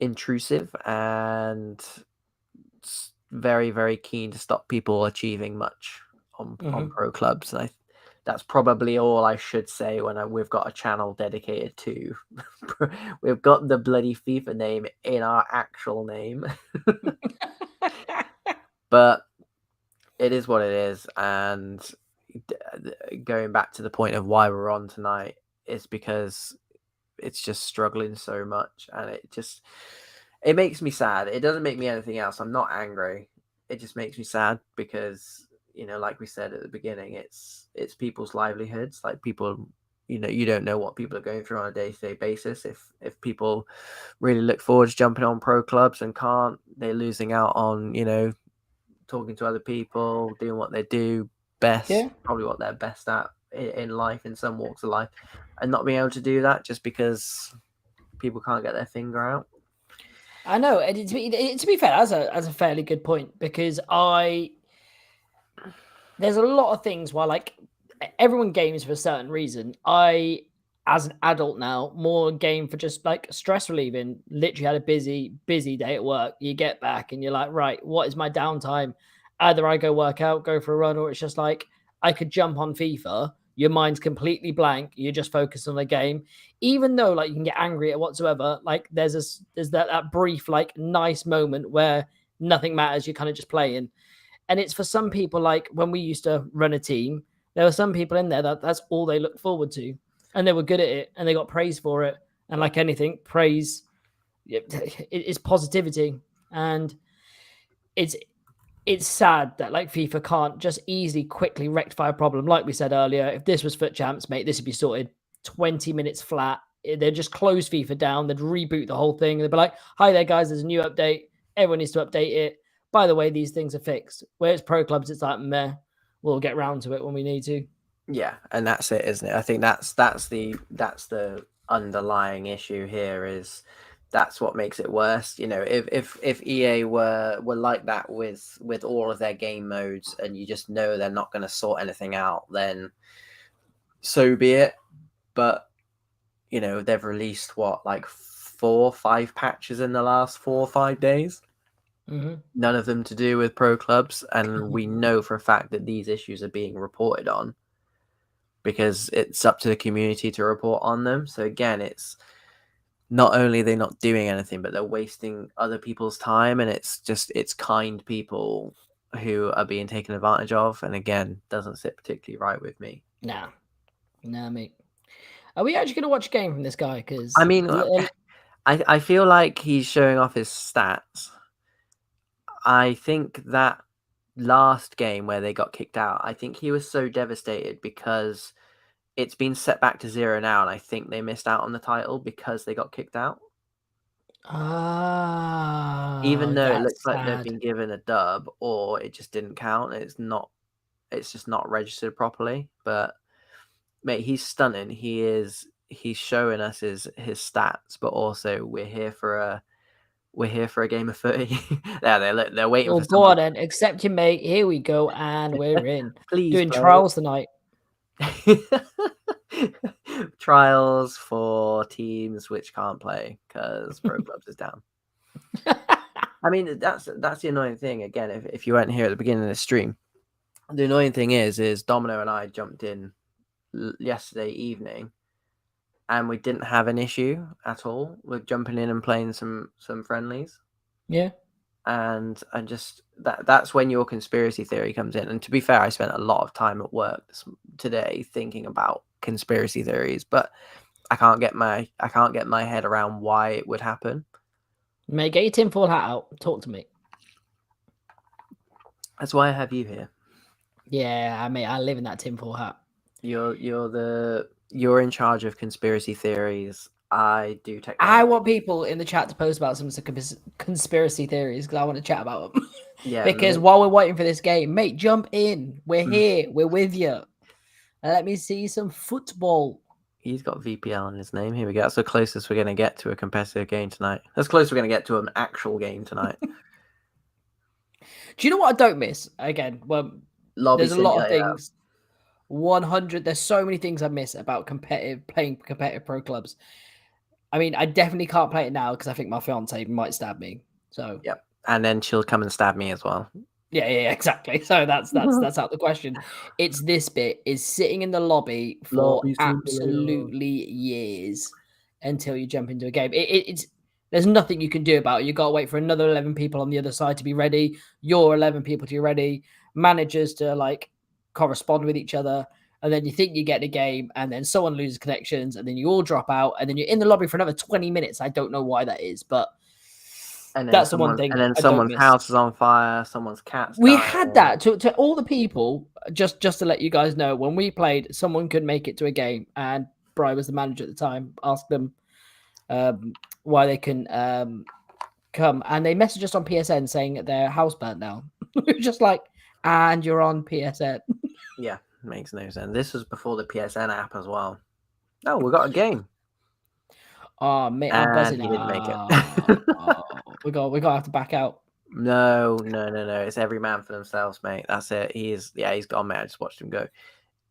intrusive and very, very keen to stop people achieving much on pro clubs. And that's probably all I should say when we've got a channel dedicated to. We've got the bloody FIFA name in our actual name. But it is what it is. And going back to the point of why we're on tonight is because it's just struggling so much, and it makes me sad. It doesn't make me anything else. I'm not angry. It just makes me sad because, like we said at the beginning, it's people's livelihoods. Like people, you don't know what people are going through on a day-to-day basis. If people really look forward to jumping on pro clubs and can't, they're losing out on, talking to other people, doing what they do best, probably what they're best at in life, in some walks of life, and not being able to do that just because people can't get their finger out. I know. And to be fair, that's a fairly good point, because there's a lot of things why, like, everyone games for a certain reason. I, as an adult now, more game for just like stress relieving. Literally had a busy day at work. You get back and you're like, right, what is my downtime? Either I go work out, go for a run, or it's just like I could jump on FIFA. Your mind's completely blank. You're just focused on the game. Even though like you can get angry at whatsoever, like there's that brief like nice moment where nothing matters. You're kind of just playing. And it's for some people, like when we used to run a team, there were some people in there that's all they looked forward to, and they were good at it, and they got praise for it. And like anything, praise is positivity, and it's sad that like FIFA can't just easily, quickly rectify a problem. Like we said earlier, if this was Foot Champs, mate, this would be sorted 20 minutes flat. They'd just close FIFA down, they'd reboot the whole thing, they'd be like, "Hi there, guys, there's a new update. Everyone needs to update it. By the way, these things are fixed." Where it's pro clubs, it's like, meh, we'll get round to it when we need to. Yeah, and that's it, isn't it? I think that's the underlying issue here. Is that's what makes it worse. If EA were like that with all of their game modes, and you just know they're not going to sort anything out, then so be it. But they've released like 4 or 5 patches in the last 4 or 5 days. Mm-hmm. None of them to do with pro clubs, and we know for a fact that these issues are being reported on because it's up to the community to report on them. So again, it's not only they're not doing anything, but they're wasting other people's time, and it's kind people who are being taken advantage of, and again, doesn't sit particularly right with me. Nah, mate. Are we actually going to watch a game from this guy? Because I mean, I feel like he's showing off his stats. I think that last game where they got kicked out, I think he was so devastated because it's been set back to 0 now, and I think they missed out on the title because they got kicked out. Even Oh, though it looks that's like they've sad. been given a dub, or it just didn't count. It's just not registered properly. But mate, he's stunning. He's showing us his stats, but also we're here for a game of 30. Yeah, they're waiting Well, for go somebody. on then. Accept your mate. Here we go, and we're in. Please Doing play. trials tonight. Trials for teams which can't play because Pro Clubs is down. I mean, that's the annoying thing. Again, if you weren't here at the beginning of the stream, the annoying thing is Domino and I jumped in yesterday evening, and we didn't have an issue at all with jumping in and playing some friendlies. Yeah. And just that's when your conspiracy theory comes in. And to be fair, I spent a lot of time at work today thinking about conspiracy theories, but I can't get my head around why it would happen. Mate, get your tinfoil hat out. Talk to me. That's why I have you here. Yeah, I live in that tinfoil hat. You're in charge of conspiracy theories. I do technology. I want people in the chat to post about some conspiracy theories because I want to chat about them. Yeah, because while we're waiting for this game, mate, jump in. We're here. We're with you. And let me see some football. He's got VPL in his name. Here we go. That's the closest we're going to get to a competitive game tonight. That's close we're going to get to an actual game tonight. Do you know what I don't miss? Again, well, Lobby there's a lot of simulator. things. 100. There's so many things I miss about playing competitive pro clubs. I mean, I definitely can't play it now because I think my fiance might stab me. So Yep. And then she'll come and stab me as well. Yeah, exactly. So that's out the question. It's this bit is sitting in the lobby for absolutely years until you jump into a game. It's there's nothing you can do about it. You got to wait for another 11 people on the other side to be ready. Your 11 people to be ready. Managers to like correspond with each other. And then you think you get a game, and then someone loses connections, and then you all drop out, and then you're in the lobby for another 20 minutes. I don't know why that is, but And then that's the one thing. And then I someone's don't miss. house is on fire. Someone's cat's We dying. had that to all the people. Just to let you guys know, when we played, someone could make it to a game, and Bri was the manager at the time. Asked them why they can come, and they messaged us on PSN saying that their house burnt down. We were just like, and you're on PSN. Yeah, makes no sense. This was before the PSN app as well. Oh, we got a game. Oh, mate, I'm And buzzing. he didn't make it. we got to have to back out. No. It's every man for themselves, mate. That's it. He's gone, mate. I just watched him go.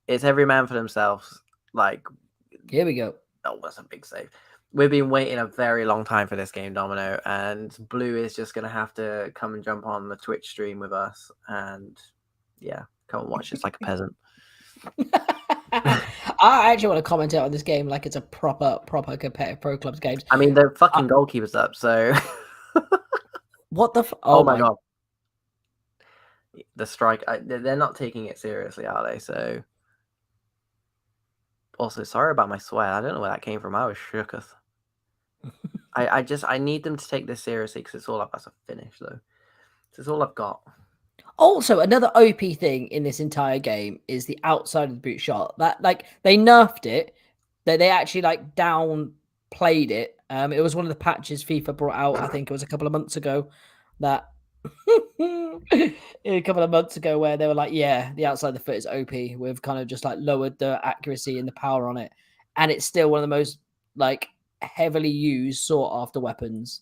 It's every man for themselves. Like, here we go. Oh, that's a big save. We've been waiting a very long time for this game, Domino, and Blue is just going to have to come and jump on the Twitch stream with us and, yeah, come and watch us like a peasant. I actually want to comment on this game like it's a proper competitive pro clubs game. I mean, the fucking goalkeeper's up, so... What the... Oh my god. The strike... they're not taking it seriously, are they? So... Also, sorry about my sweat. I don't know where that came from. I was shooketh. I need them to take this seriously because it's all I've got to finish, though. It's all I've got. Also, another OP thing in this entire game is the outside of the boot shot. That like they nerfed it. They actually like downplayed it. It was one of the patches FIFA brought out. I think it was a couple of months ago. That a couple of months ago where they were like, yeah, the outside of the foot is OP. We've kind of just like lowered the accuracy and the power on it, and it's still one of the most like heavily used sought after weapons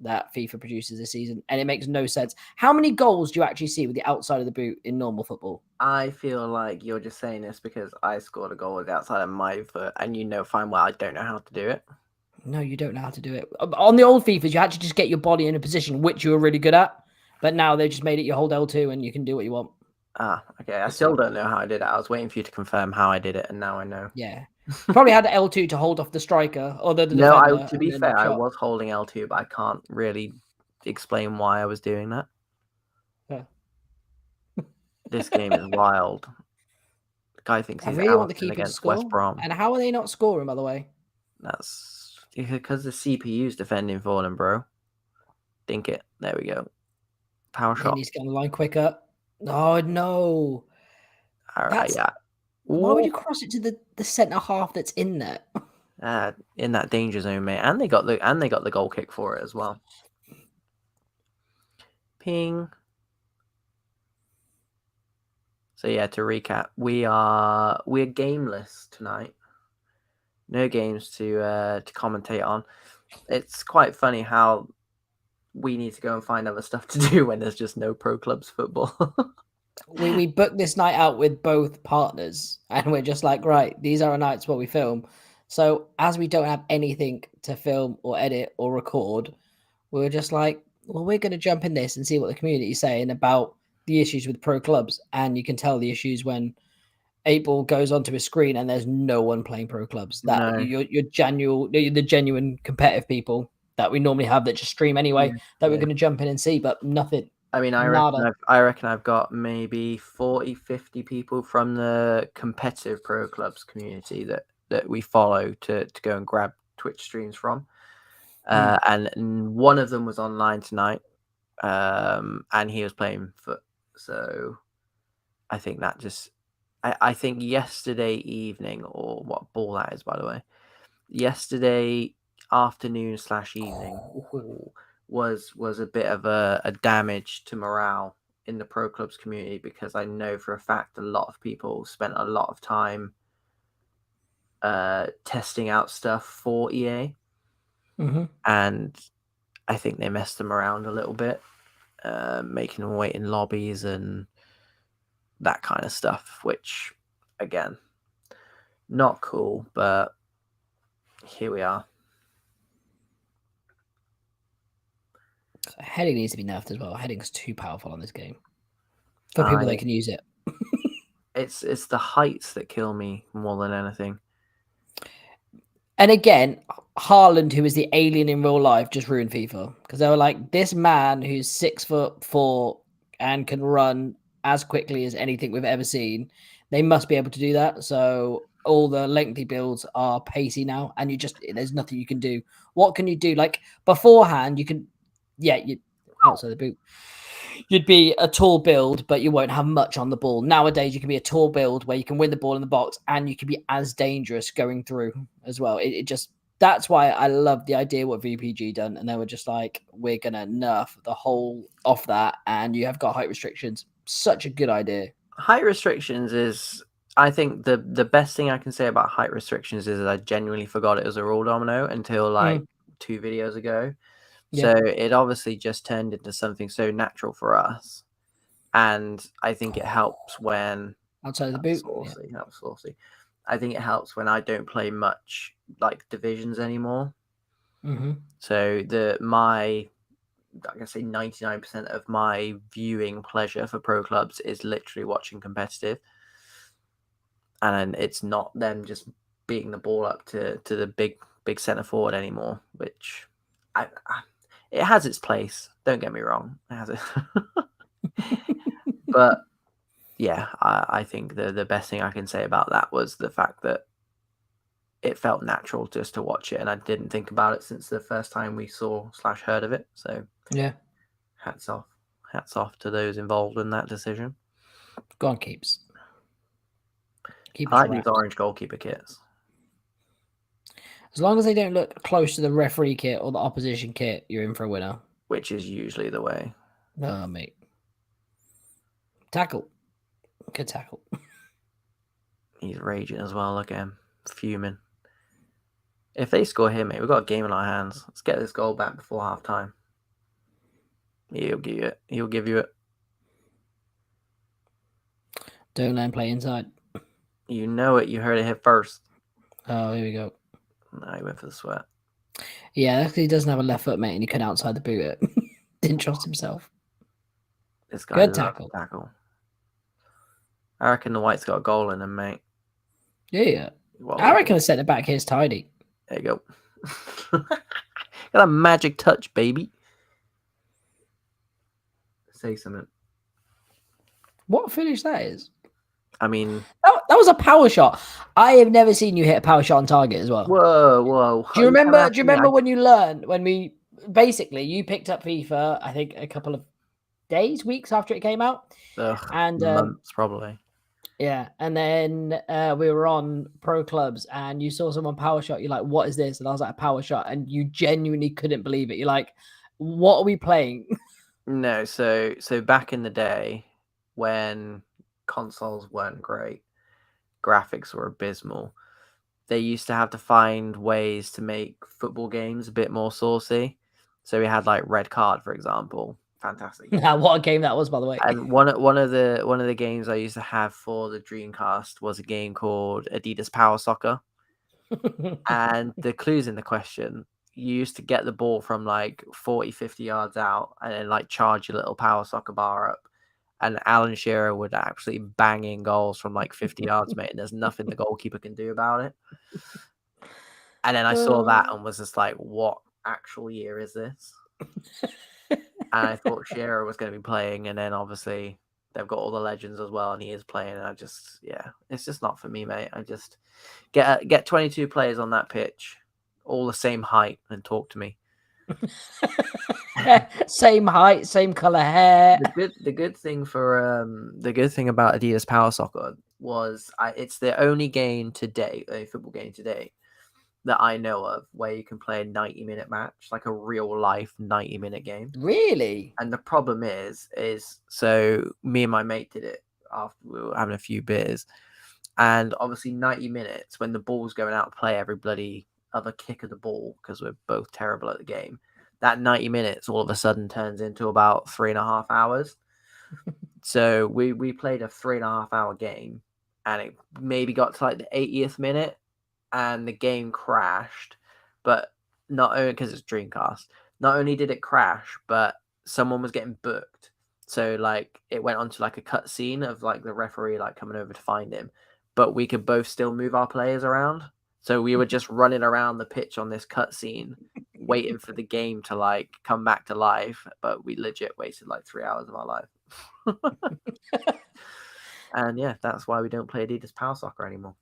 that FIFA produces this season, and it makes no sense. How many goals do you actually see with the outside of the boot in normal football? I feel like you're just saying this because I scored a goal with the outside of my foot, and you know fine well I don't know how to do it. No, you don't know how to do it. On the old FIFAs, you had to just get your body in a position which you were really good at, but now they just made it you hold L2 and you can do what you want. Ah, okay. I still don't know how I did it. I was waiting for you to confirm how I did it, and now I know. Yeah. Probably had the L2 to hold off the striker or the defender. No, to be fair, I was holding L2, but I can't really explain why I was doing that. Yeah. This game is wild. The guy thinks he's really want the keeper against to score. West Brom. And how are they not scoring, by the way? That's because the CPU's defending for them, bro. Think it. There we go. Power shot. He needs to get on the line quicker. Oh, no. All right, yeah. Why would you cross it to the centre half that's in there? in that danger zone, mate. And they got the goal kick for it as well. Ping. So yeah, to recap, we're gameless tonight. No games to commentate on. It's quite funny how we need to go and find other stuff to do when there's just no pro clubs football. We booked this night out with both partners, and we're just like, right, these are our nights where we film. So as we don't have anything to film or edit or record, we were just like, well, we're going to jump in this and see what the community is saying about the issues with pro clubs. And you can tell the issues when 8 Ball goes onto a screen and there's no one playing pro clubs. That No. you're the genuine competitive people that we normally have that just stream anyway, that we're going to jump in and see, but nothing. I mean, Nada. I reckon I've got maybe 40, 50 people from the competitive pro clubs community that we follow to go and grab Twitch streams from. And one of them was online tonight, and he was playing foot. So I think that just, I think yesterday evening, or what ball that is, by the way, yesterday afternoon / evening was a bit of a damage to morale in the pro clubs community, because I know for a fact a lot of people spent a lot of time testing out stuff for EA. And I think they messed them around a little bit, making them wait in lobbies and that kind of stuff, which, again, not cool, but here we are. So heading needs to be nerfed as well. Heading's too powerful on this game for people that can use it. It's the heights that kill me more than anything. And again, Haaland, who is the alien in real life, just ruined FIFA, because they were like, this man who's 6'4" and can run as quickly as anything we've ever seen, they must be able to do that. So all the lengthy builds are pacey now, and there's nothing you can do. What can you do? Like beforehand, you can, you outside the boot. You'd be a tall build, but you won't have much on the ball. Nowadays, you can be a tall build where you can win the ball in the box, and you can be as dangerous going through as well. That's why I love the idea what VPG done, and they were just like, we're gonna nerf the whole off that, and you have got height restrictions. Such a good idea. Height restrictions is, I think the best thing I can say about height restrictions is that I genuinely forgot it was a rule domino until like 2 videos ago. So it obviously just turned into something so natural for us. And I think it helps when outside of the boot. Saucy. I think it helps when I don't play much like divisions anymore. So I can say 99% of my viewing pleasure for pro clubs is literally watching competitive. And it's not them just beating the ball up to the big centre forward anymore, which it has its place. Don't get me wrong. It has it. But yeah, I think the best thing I can say about that was the fact that it felt natural just to watch it, and I didn't think about it since the first time we saw / heard of it. So yeah, hats off to those involved in that decision. Go on, Keeps. I like these orange goalkeeper kits. As long as they don't look close to the referee kit or the opposition kit, you're in for a winner. Which is usually the way. No, mate. Tackle. Good tackle. He's raging as well. Look at him. Fuming. If they score here, mate, we've got a game in our hands. Let's get this goal back before half time. He'll give you it. He'll give you it. Don't let him play inside. You know it. You heard it here first. Oh, here we go. No, he went for the sweat. Yeah, that's 'cause he doesn't have a left foot, mate, and he couldn't outside the boot it. Didn't trust himself. This guy Good tackle. I reckon the white's got a goal in him, mate. Yeah. I reckon I set it back here's tidy. There you go. Got a magic touch, baby. Say something. What finish that is? I mean, that was a power shot. I have never seen you hit a power shot on target as well. Whoa. Do you remember when you learned, when we basically you picked up FIFA, I think a couple of days, weeks after it came out? And months probably. Yeah, and then we were on Pro Clubs, and you saw someone power shot. You're like, "What is this?" And I was like, "A power shot," and you genuinely couldn't believe it. You're like, "What are we playing?" No, so back in the day when consoles weren't great, graphics were abysmal. They used to have to find ways to make football games a bit more saucy. So we had like Red Card, for example. Fantastic game. What a game that was, by the way. And one of the games I used to have for the Dreamcast was a game called Adidas Power Soccer. And the clues in the question, you used to get the ball from like 40, 50 yards out and then like charge your little Power Soccer bar up. And Alan Shearer would absolutely bang in goals from like 50 yards, mate. And there's nothing the goalkeeper can do about it. And then I saw that and was just like, what actual year is this? And I thought Shearer was going to be playing. And then obviously they've got all the legends as well. And he is playing. And it's just not for me, mate. I just get 22 players on that pitch, all the same height, and talk to me. Same height, same color hair. The good thing about Adidas Power Soccer was it's the only game today, a football game today, that I know of where you can play a 90-minute match, like a real life 90-minute game. Really? And the problem is so me and my mate did it after we were having a few beers, and obviously 90 minutes when the ball's going out to play every bloody other kick of the ball because we're both terrible at the game. That 90 minutes all of a sudden turns into about 3.5 hours. So we played a 3.5 hour game, and it maybe got to like the 80th minute, and the game crashed. But not only because it's Dreamcast, not only did it crash, but someone was getting booked. So like it went on to like a cut scene of like the referee like coming over to find him, but we could both still move our players around. So we were just running around the pitch on this cut scene, waiting for the game to like come back to life. But we legit wasted like 3 hours of our life. And yeah, that's why we don't play Adidas Power Soccer anymore.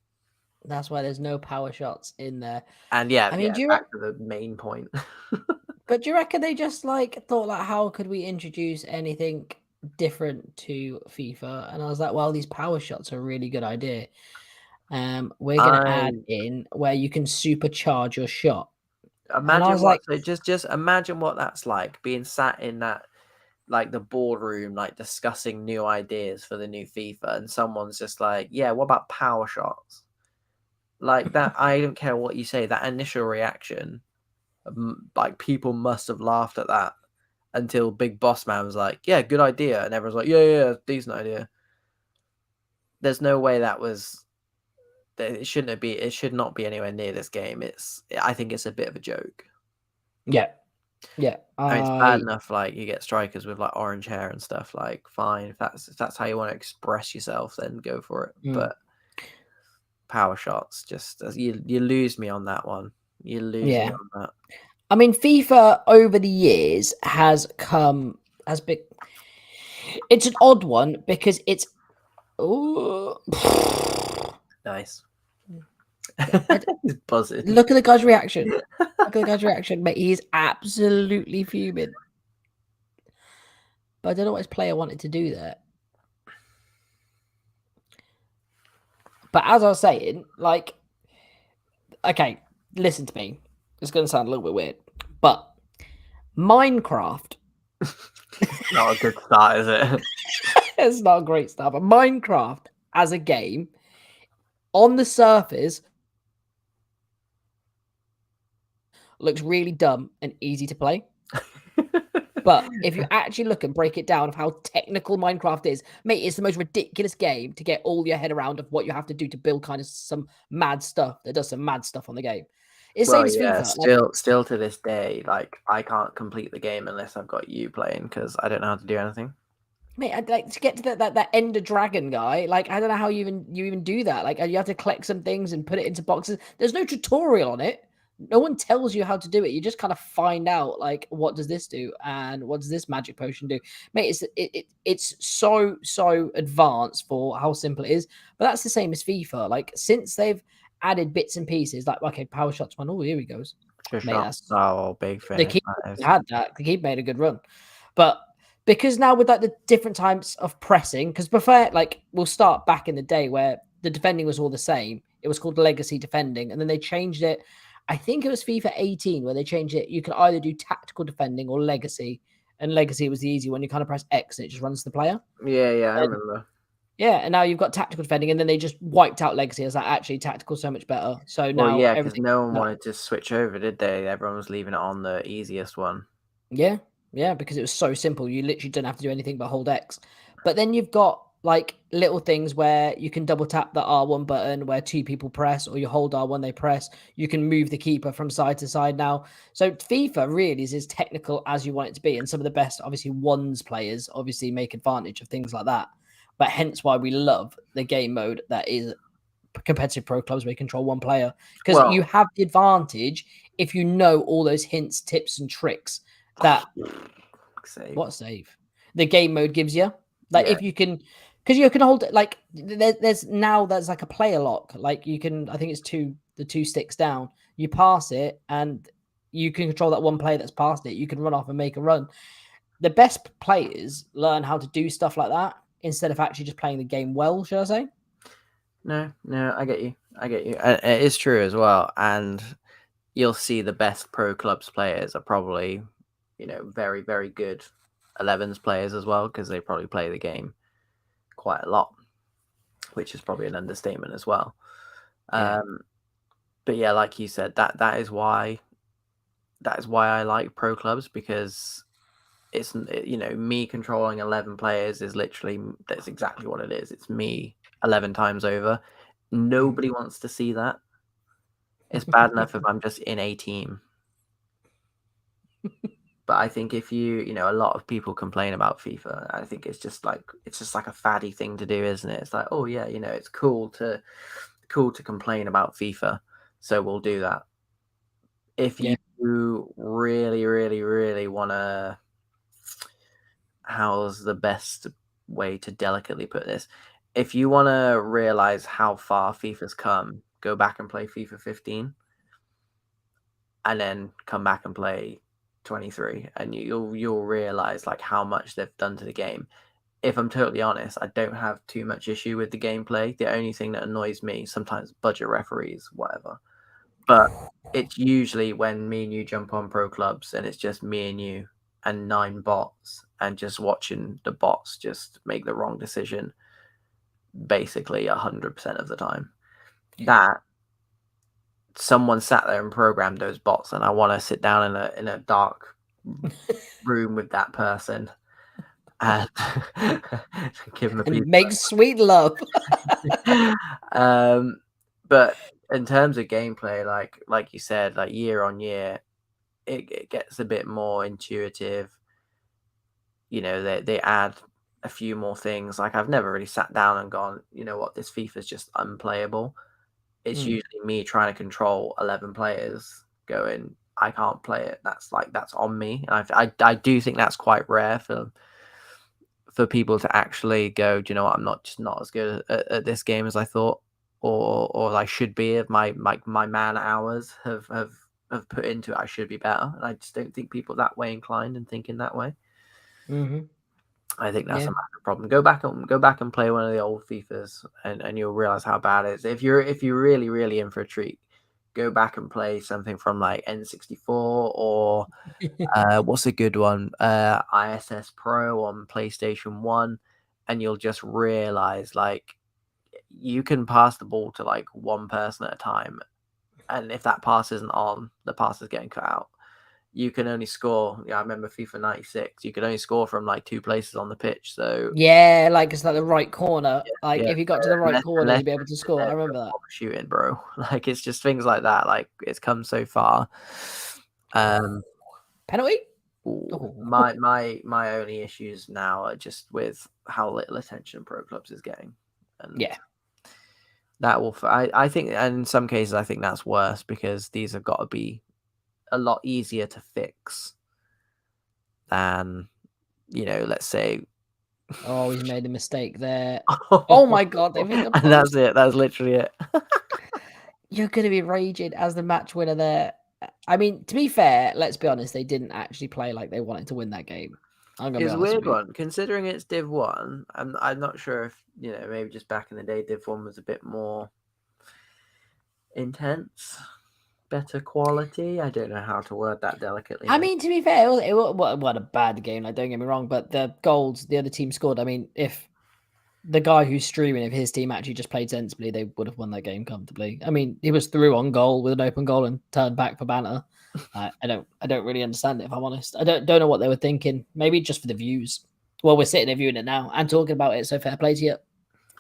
That's why there's no power shots in there. And yeah, I mean, back to the main point. but do you reckon they just like thought like, how could we introduce anything different to FIFA? And I was like, well, these power shots are a really good idea. We're gonna add in where you can supercharge your shot. And I Imagine was like, so just imagine what that's like, being sat in that like the boardroom, like discussing new ideas for the new FIFA, and someone's just like, yeah, what about power shots? Like that, I don't care what you say, that initial reaction, like people must have laughed at that until Big Boss Man was like, yeah, good idea. And everyone's like, yeah, decent idea. There's no way it should not be anywhere near this game. I think it's a bit of a joke. yeah. I mean, it's bad enough like you get strikers with like orange hair and stuff. Like, fine, if that's how you want to express yourself, then go for it. But power shots, just you lose me on that one. You lose me on that. I mean, FIFA over the years has been. It's an odd one because it's. Oh, nice. He's buzzing. Look at the guy's reaction. Look at the guy's reaction, mate. He's absolutely fuming. But I don't know what his player wanted to do there. But as I was saying, like, okay, listen to me. It's going to sound a little bit weird, but Minecraft. Not a good start, is it? It's not a great start, but Minecraft as a game, on the surface, looks really dumb and easy to play. But if you actually look and break it down of how technical Minecraft is, mate, it's the most ridiculous game to get all your head around of what you have to do to build kind of some mad stuff that does some mad stuff on the game. It's same as FIFA. Still to this day, like I can't complete the game unless I've got you playing because I don't know how to do anything. Mate, I'd like to get to that Ender Dragon guy. Like, I don't know how you even do that. Like, you have to collect some things and put it into boxes. There's no tutorial on it. No one tells you how to do it. You just kind of find out, like, what does this do and what does this magic potion do, mate? It's so advanced for how simple it is. But that's the same as FIFA. Like, since they've added bits and pieces, like, okay, power shots one. Oh, here he goes. Sure, Mate, that's big finish. the keeper had that. The keeper made a good run, but because now with like the different types of pressing, because before, like, we'll start back in the day where the defending was all the same. It was called legacy defending, and then they changed it. I think it was FIFA 18 where they changed it. You can either do tactical defending or legacy, and legacy was the easy one. You kind of press X and it just runs the player. Yeah, I And, remember. yeah, and now you've got tactical defending, and then they just wiped out legacy. As like, actually, tactical so much better. So Well, now yeah, because everything. no one wanted to switch over, did they? Everyone was leaving it on the easiest one. Yeah, yeah, because it was so simple. You literally don't have to do anything but hold X. But then you've got like little things where you can double tap the R1 button where two people press, or you hold R1, they press. You can move the keeper from side to side now. So FIFA really is as technical as you want it to be. And some of the best, obviously, ones players obviously make advantage of things like that. But hence why we love the game mode that is competitive pro clubs where you control one player, because you Well, have the advantage if you know all those hints, tips, and tricks that save. what save the game mode gives you. Like Yeah, if you can, because you can hold it. Like there's like a player lock. Like you can, I think it's the two sticks down. You pass it, and you can control that one player that's passed it. You can run off and make a run. The best players learn how to do stuff like that instead of actually just playing the game well. Should I say? no, I get you. And it is true as well. And you'll see the best pro clubs players are probably, very, very good 11s players as well, because they probably play the game quite a lot, which is probably an understatement as well. Yeah. But yeah, like you said, that is why I like pro clubs, because it's me controlling 11 players is literally, that's exactly what it is. It's me 11 times over. Nobody wants to see that. It's bad enough if I'm just in a team. But I think if a lot of people complain about FIFA. I think it's just like a faddy thing to do, isn't it? It's like, oh yeah, it's cool to complain about FIFA, so we'll do that. If Yeah. you really, really, really want to, how's the best way to delicately put this? If you want to realize how far FIFA's come, go back and play FIFA 15, and then come back and play 23, and you'll realize like how much they've done to the game. If I'm totally honest, I don't have too much issue with the gameplay. The only thing that annoys me sometimes, budget referees, whatever. But it's usually when me and you jump on pro clubs and it's just me and you and 9 bots, and just watching the bots just make the wrong decision basically 100% of the time. That someone sat there and programmed those bots, and I want to sit down in a dark room with that person and give them a piece. And make sweet love. But in terms of gameplay, like you said, like year on year, it gets a bit more intuitive. They add a few more things. Like, I've never really sat down and gone, you know what, this FIFA is just unplayable. It's usually me trying to control 11 players going, I can't play it. That's on me. And I do think that's quite rare for people to actually go, do you know what, I'm not as good at this game as I thought, or I should be. If my man hours have put into it, I should be better. And I just don't think people are that way inclined and thinking that way. I think that's a massive problem. Go back and play one of the old FIFAs, and you'll realize how bad it is. If you're really, really in for a treat, go back and play something from like N64, or what's a good one? ISS Pro on PlayStation 1, and you'll just realize like you can pass the ball to like one person at a time, and if that pass isn't on, the pass is getting cut out. You can only score. Yeah, I remember FIFA 96. You could only score from like 2 places on the pitch. So Yeah, like it's like the right corner. Like yeah, if you got to the right corner, unless you'd be able to score. I remember that. shooting, bro. Like, it's just things like that. Like, it's come so far. Penalty? My only issues now are just with how little attention pro clubs is getting, and Yeah. that will. I think, and in some cases, I think that's worse, because these have got to be a lot easier to fix than, let's say. Oh, he's made a mistake there. Oh my god, they've hit the post. And that's it. That's literally it. You're going to be raging as the match winner there. I mean, to be fair, let's be honest, they didn't actually play like they wanted to win that game. I'm gonna be It's a honest weird with you. one, considering it's Div 1. I'm not sure if, maybe just back in the day, Div 1 was a bit more intense, better quality. I don't know how to word that delicately. I mean, to be fair, what a bad game. Like, don't get me wrong, but the goals the other team scored. I mean, if the guy who's streaming, if his team actually just played sensibly, they would have won that game comfortably. I mean, he was through on goal with an open goal and turned back for banter. I don't really understand it, if I'm honest. I don't know what they were thinking. Maybe just for the views. Well, we're sitting there viewing it now and talking about it, so fair play to you.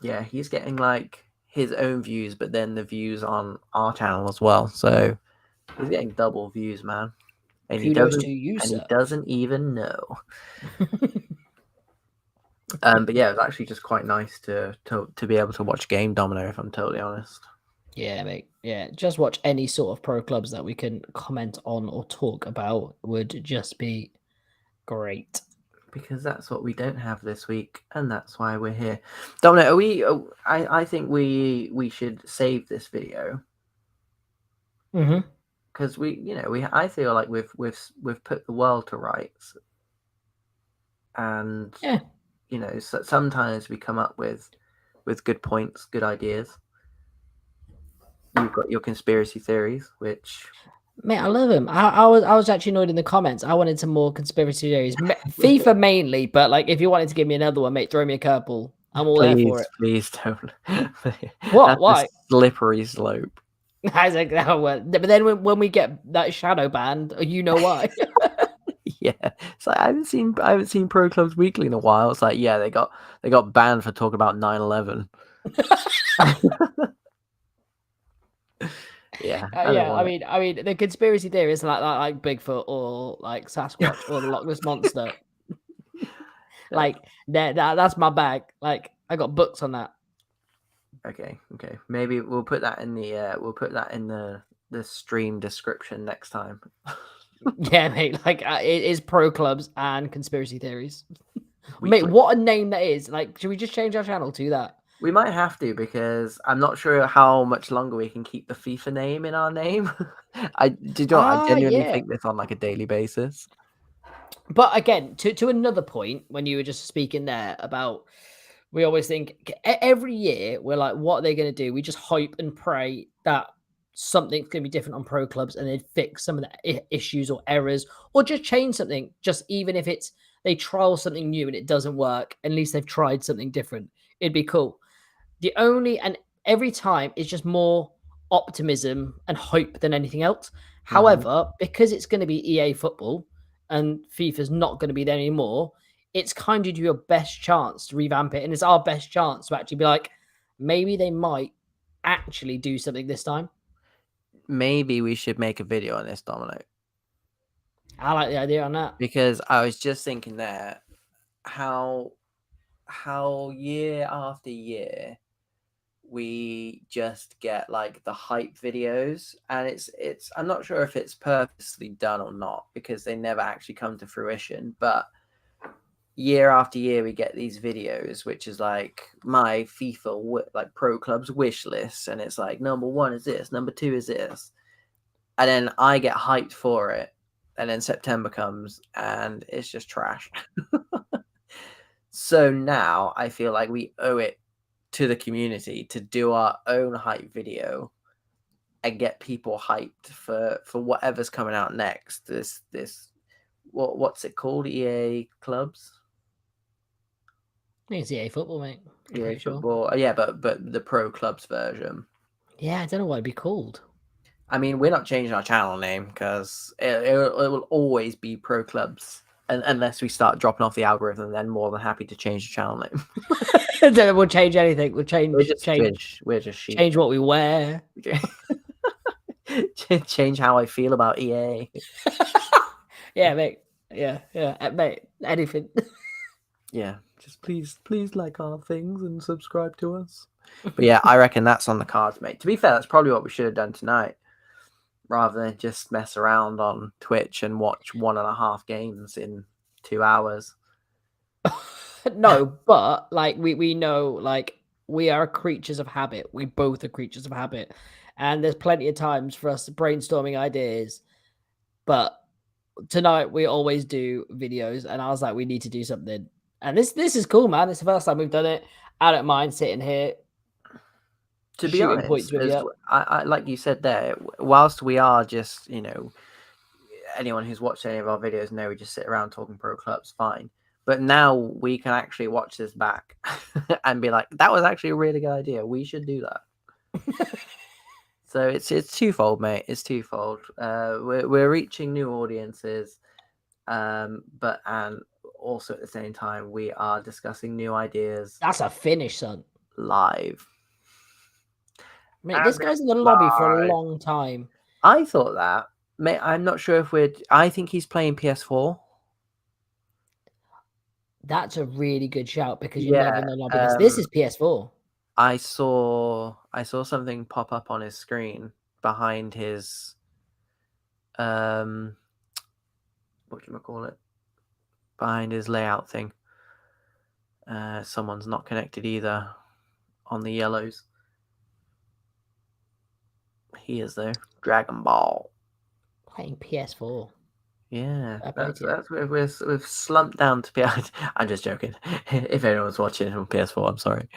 Yeah, he's getting like his own views, but then the views on our channel as well. So he's getting double views, man. And Kudos to you, he sir. doesn't even know. But yeah, it was actually just quite nice to be able to watch game domino, if I'm totally honest. Yeah, mate. Yeah, just watch any sort of pro clubs that we can comment on or talk about would just be great. Because that's what we don't have this week, and that's why we're here. Dominic, are we? I think we should save this video Mm-hmm. because I feel like we've put the world to rights, and Yeah. sometimes we come up with good points, good ideas. You've got your conspiracy theories, which Mate, I love him. I was actually annoyed in the comments. I wanted some more conspiracy theories. FIFA mainly, but like if you wanted to give me another one, mate, throw me a curveball. I'm all there for it. please don't. What? That's a Why? slippery slope. How's it But then when we get that shadow banned, you know why. Yeah, it's like I haven't seen Pro Clubs Weekly in a while. It's like, yeah, they got banned for talking about 9/11. Yeah, Yeah. I mean, the conspiracy theories like Bigfoot or like Sasquatch or the Loch Ness monster. Like that's my bag. Like I got books on that. Okay. Maybe we'll put that in the stream description next time. Yeah, mate. Like it is pro clubs and conspiracy theories. Mate, Weekly. what a name that is. Like, should we just change our channel to that? We might have to, because I'm not sure how much longer we can keep the FIFA name in our name. I genuinely Yeah. think this on like a daily basis. But again, to another point, when you were just speaking there about, we always think every year we're like, what are they going to do? We just hope and pray that something's going to be different on pro clubs and they'd fix some of the issues or errors or just change something. Just even if it's they trial something new and it doesn't work, at least they've tried something different. It'd be cool. And every time it's just more optimism and hope than anything else. However, because it's going to be EA football and FIFA's not going to be there anymore, it's kind of your best chance to revamp it. And it's our best chance to actually be like, maybe they might actually do something this time. Maybe we should make a video on this, Dominic. I like the idea on that. Because I was just thinking there how year after year we just get like the hype videos, and it's I'm not sure if it's purposely done or not, because they never actually come to fruition, but year after year we get these videos which is like my FIFA like pro clubs wish list, and it's like number 1 is this, number 2 is this, and then I get hyped for it, and then September comes and it's just trash. So now I feel like we owe it to the community to do our own hype video and get people hyped for whatever's coming out next. This what's it called? EA clubs? I think it's EA football, mate. EA Sure. football. Yeah, but the pro clubs version. Yeah, I don't know what it'd be called. I mean, we're not changing our channel name because it will always be pro clubs. Unless we start dropping off the algorithm, then more than happy to change the channel name. We'll change anything. We'll change. We're just sheep. Change what we wear. Change how I feel about EA. Yeah, mate. Yeah, mate. Anything. Yeah, just please like our things and subscribe to us. But yeah, I reckon that's on the cards, mate. To be fair, that's probably what we should have done tonight, rather than just mess around on Twitch and watch 1.5 games in 2 hours. No, but like we know, like we are creatures of habit. We both are creatures of habit, and there's plenty of times for us brainstorming ideas, but tonight we always do videos, and I was like, we need to do something. And this is cool, man. It's the first time we've done it. I don't mind sitting here To be shooting honest, points with you. I like you said there, whilst we are just, anyone who's watched any of our videos know we just sit around talking pro clubs, fine. But now we can actually watch this back and be like, that was actually a really good idea. We should do that. So it's twofold, mate. It's twofold. We're reaching new audiences, but and also at the same time we are discussing new ideas That's a finish, son. live. Mate, this guy's in the lobby for a long time. I thought that. Mate, I'm not sure if I think he's playing PS4. That's a really good shout because you're never in the lobby. This is PS4. I saw something pop up on his screen behind his what do you call it? Behind his layout thing. Someone's not connected either on the yellows. He is though. Dragon Ball. Playing PS4. Yeah, that's we've slumped down to PS. I'm just joking. If anyone's watching on PS4, I'm sorry.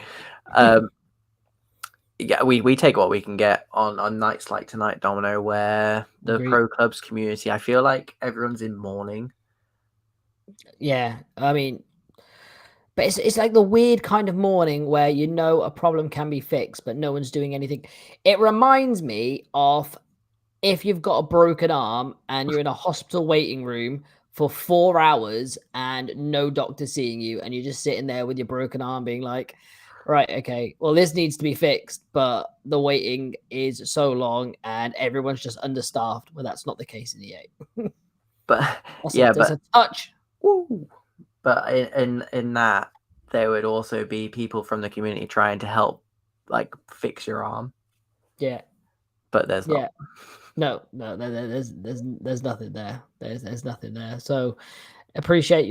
Yeah, we take what we can get on nights like tonight, Domino, where the pro clubs community, I feel like everyone's in mourning. Yeah, I mean, but it's like the weird kind of mourning where a problem can be fixed, but no one's doing anything. It reminds me of if you've got a broken arm and you're in a hospital waiting room for 4 hours and no doctor seeing you, and you're just sitting there with your broken arm being like, right, okay, well, this needs to be fixed, but the waiting is so long and everyone's just understaffed. Well, that's not the case in EA. But there's a touch. Woo. But in that, there would also be people from the community trying to help, like, fix your arm. Yeah. But there's not. No, there's nothing there. There's nothing there. So appreciate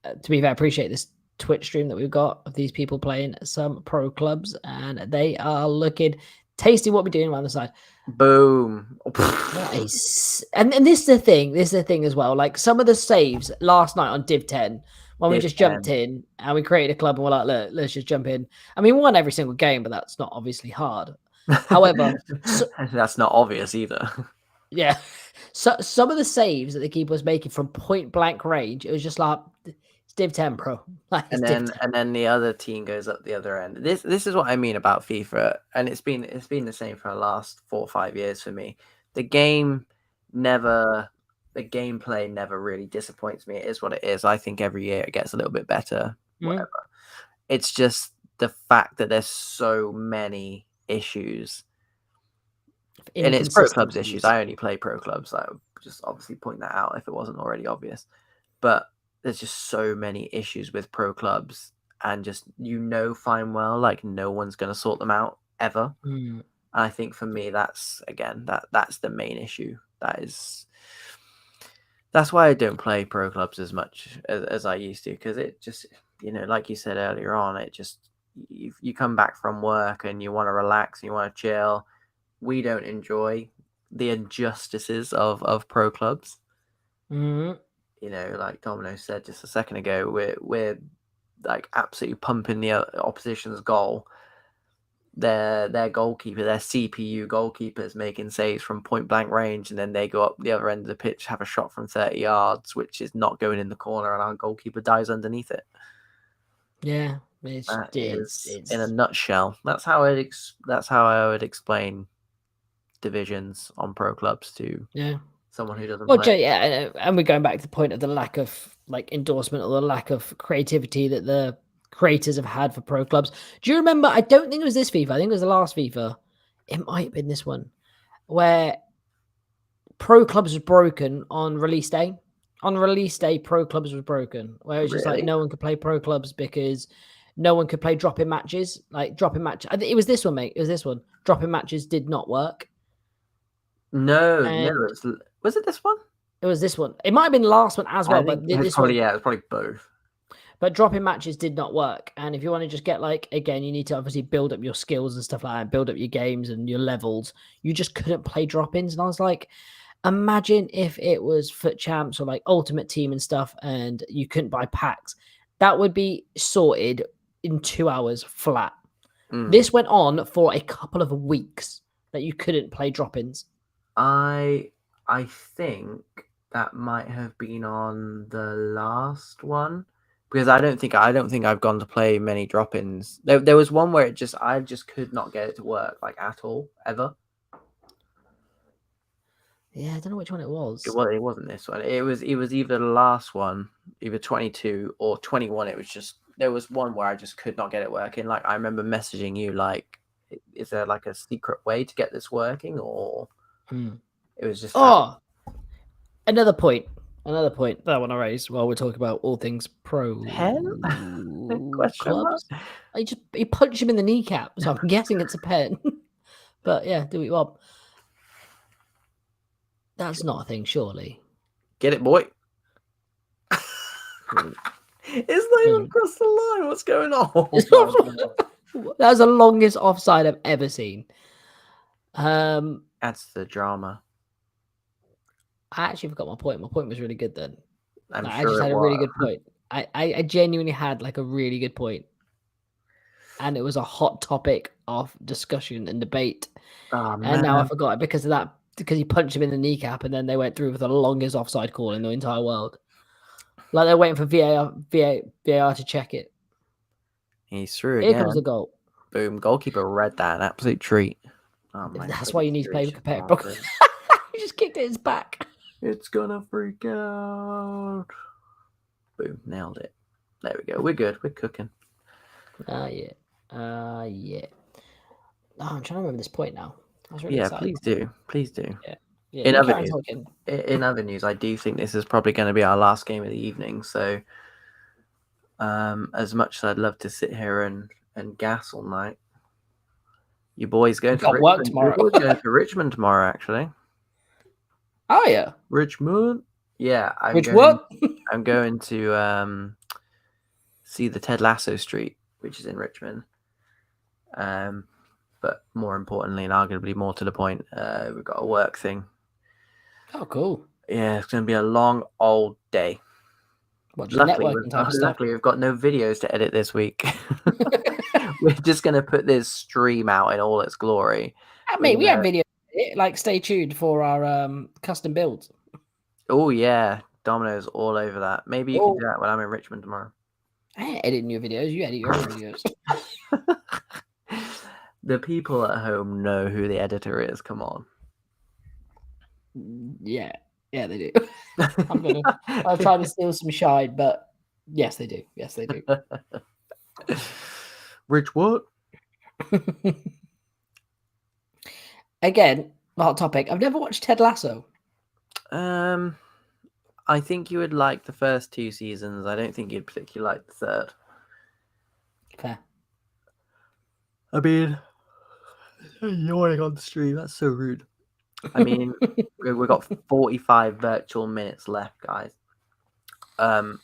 appreciate this Twitch stream that we've got of these people playing some pro clubs, and they are looking tasty. What we're doing around the side. Boom. And this is the thing. This is the thing as well. Like some of the saves last night on Div 10, when we just jumped in and we created a club and we're like, look, let's just jump in. I mean, we won every single game, but that's not obviously hard. However, that's not obvious either. Yeah. So some of the saves that the keeper was making from point blank range, it was just like it's Div 10, bro. Like, and then the other team goes up the other end. This is what I mean about FIFA, and it's been the same for the last 4 or 5 years for me. The gameplay never really disappoints me. It is what it is. I think every year it gets a little bit better. Whatever. It's just the fact that there's so many issues. And it's pro clubs issues. I only play pro clubs. I would just obviously point that out if it wasn't already obvious. But there's just so many issues with pro clubs, and just fine well, like no one's going to sort them out ever. And I think for me, that's the main issue. That's why I don't play pro clubs as much as I used to, because it just, like you said earlier on, it just you come back from work and you want to relax and you want to chill. We don't enjoy the injustices of pro clubs. Like Domino said just a second ago, we're like absolutely pumping the opposition's goal. Their goalkeeper, their CPU goalkeepers making saves from point blank range, and then they go up the other end of the pitch, have a shot from 30 yards, which is not going in the corner, and our goalkeeper dies underneath it. Yeah, it's in a nutshell. That's how I would explain divisions on pro clubs to someone who doesn't play. And we're going back to the point of the lack of like endorsement or the lack of creativity that the creators have had for pro clubs. Do you remember? I don't think it was this FIFA. I think it was the last FIFA. It might have been this one where pro clubs was broken on release day. On release day, pro clubs was broken, where it was just like no one could play pro clubs because no one could play drop-in matches. Like drop-in match. I think it was this one, mate. It was this one. Drop-in matches did not work. No. Was it this one? It was this one. It might have been the last one as well, but this one. Yeah, it's probably both. But drop-in matches did not work. And if you want to just get again, you need to obviously build up your skills and stuff like that, build up your games and your levels. You just couldn't play drop-ins. And I was like, Imagine if it was Foot Champs or like Ultimate Team and stuff, and you couldn't buy packs. That would be sorted in 2 hours flat. This went on for a couple of weeks that you couldn't play drop-ins. I think that might have been on the last one because I don't think I've gone to play many drop-ins. There was one where I just could not get it to work like at all ever. Yeah, I don't know which one it was. It wasn't this one. It was either the last one, either 22 or 21. It was just there was one where I just could not get it working. Like I remember messaging you like, is there like a secret way to get this working or? It was just another point that I want to raise while we're talking about all things pro pen question clubs. You punch him in the kneecap, so I'm guessing it's a pen. But yeah, do what you want. That's not a thing, surely. Get it, boy. It's not even across the line. What's going on? That was the longest offside I've ever seen. That's the drama. I actually forgot my point. My point was really good then. I just had a really good point. I genuinely had like a really good point. And it was a hot topic of discussion and debate. Oh, and now I forgot it because of that, because he punched him in the kneecap and then they went through with the longest offside call in the entire world. Like they're waiting for VAR to check it. He's through Here again. comes the goal. Boom. Goalkeeper read that. An absolute treat. Oh, that's why you need to play with competitive. He just kicked it in his back. It's gonna freak out. Boom. Nailed it. There we go. We're good. We're cooking. Yeah. Yeah. Oh, I'm trying to remember this point now. I was really excited. Please do. Yeah. In other news, I do think this is probably going to be our last game of the evening. So, as much as I'd love to sit here and gas all night, you boys going to Richmond. Work tomorrow. You're going to Richmond tomorrow, actually. Oh yeah, Richmond. Yeah, I'm going to see the Ted Lasso Street, which is in Richmond. But more importantly, and arguably more to the point, we've got a work thing. Oh, cool. Yeah, it's going to be a long old day. Luckily, we've got no videos to edit this week. We're just going to put this stream out in all its glory. Mate, we have videos. Like, stay tuned for our custom builds. Oh, yeah. Dominoes all over that. Maybe you can do that when I'm in Richmond tomorrow. I ain't editing your videos. You edit your own videos. The people at home know who the editor is. Come on. Yeah, they do. I'll try to steal some shine, but yes, they do. Yes, they do. Rich, what? Again, hot topic. I've never watched Ted Lasso. I think you would like the first 2 seasons. I don't think you'd particularly like the third. Fair. I mean, yawning on the stream. That's so rude. I mean, we've got 45 virtual minutes left, guys. Bon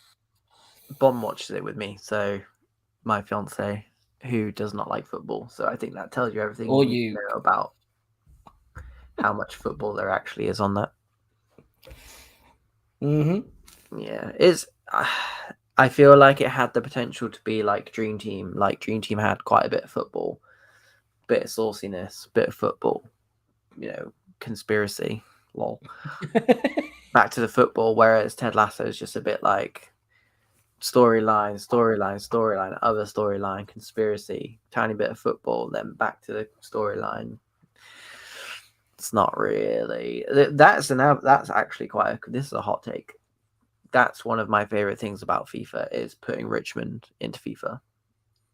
watches it with me, so my fiance, who does not like football. So I think that tells you everything you need to know about how much football there actually is on that. Yeah, I feel like it had the potential to be like Dream Team. Like Dream Team had quite a bit of football, bit of sauciness, bit of football. Conspiracy, lol. Back to the football, whereas Ted Lasso is just a bit like storyline, other storyline, conspiracy, tiny bit of football, then back to the storyline. It's not really. That's actually this is a hot take. That's one of my favorite things about FIFA is putting Richmond into FIFA.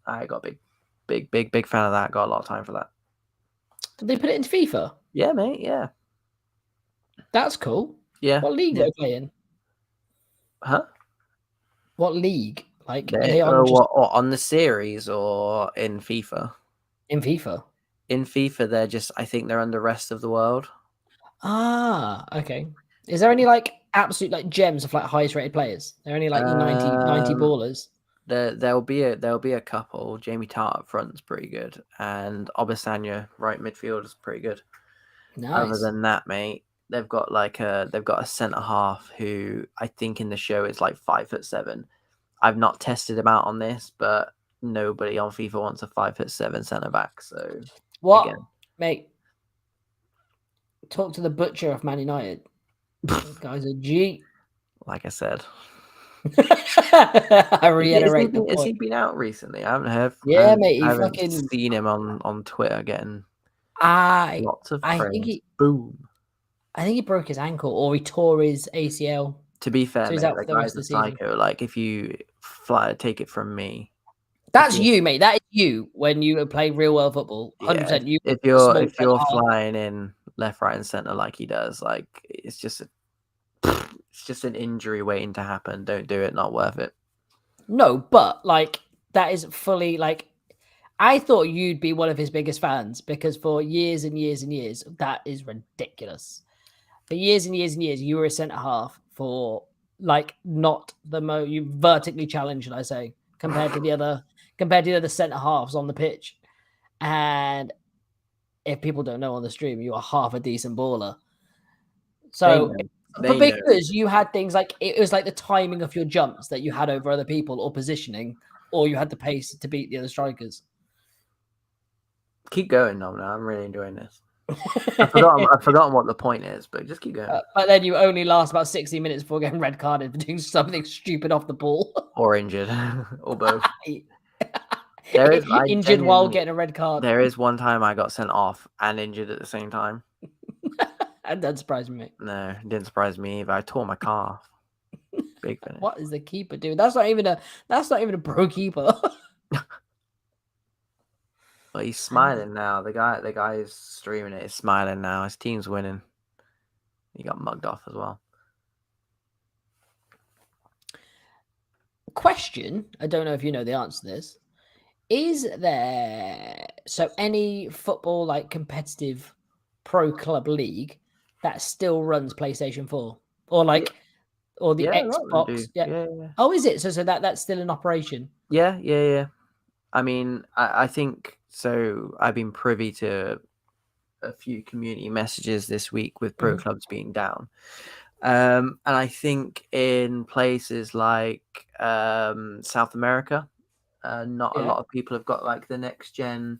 I got a big fan of that. Got a lot of time for that. Did they put it into FIFA? Yeah, mate. Yeah. That's cool. Yeah. What league are they playing? Huh? What league? Like, are they on the series or in FIFA? In FIFA. In FIFA, they're I think they're under rest of the world. Ah, okay. Is there any like absolute like gems of like highest rated players? There are any like 90 ballers? There'll be a couple. Jamie Tart up front's pretty good, and Obasanya right midfield is pretty good. Nice. Other than that, mate, they've got a centre half who I think in the show is like 5'7". I've not tested him out on this, but nobody on FIFA wants a 5'7" centre back. So What, again, mate? Talk to the butcher of Man United. This guy's a G. like I said, I reiterate the has he point. been out recently? I haven't heard. Yeah, mate. I He haven't fucking. seen him on Twitter getting I lots of I think praise. he. Boom. I think he broke his ankle or he tore his ACL. To be fair, So he's mate, out the for the rest guy's of a the season. psycho. Like if you take it from me, That's you, mate. That is you when you play real world football. 100%. You if a small you're centre half. flying in left, right, and center like he does, like it's just an injury waiting to happen. Don't do it. Not worth it. No, but like that is fully like I thought you'd be one of his biggest fans because for years and years and years, that is ridiculous. For years and years and years, you were a centre half for like not the you vertically challenged, should I say, compared to the other centre halves on the pitch. And if people don't know on the stream, you are half a decent baller. They So, know. but They know. because you had things like it was like the timing of your jumps that you had over other people or positioning, or you had the pace to beat the other strikers. Keep going, no, I'm really enjoying this. I've forgotten what the point is, but just keep going. But then you only last about 60 minutes before getting red carded for doing something stupid off the ball. Or injured, or both. There is Injured while getting a red card. There is one time I got sent off and injured at the same time. That doesn't surprise me. No, it didn't surprise me either. I tore my calf. Big finish. What is the keeper doing? That's not even a pro keeper. But he's smiling now. The guy who's streaming it is smiling now. His team's winning. He got mugged off as well. Question, I don't know if you know the answer to this. Is there any football like competitive pro club league that still runs PlayStation 4? Or like or the Xbox? Yeah. Oh, is it? So that's still in operation. Yeah. I mean, I think so. I've been privy to a few community messages this week with pro clubs being down. And I think in places like South America, not a lot of people have got like the next gen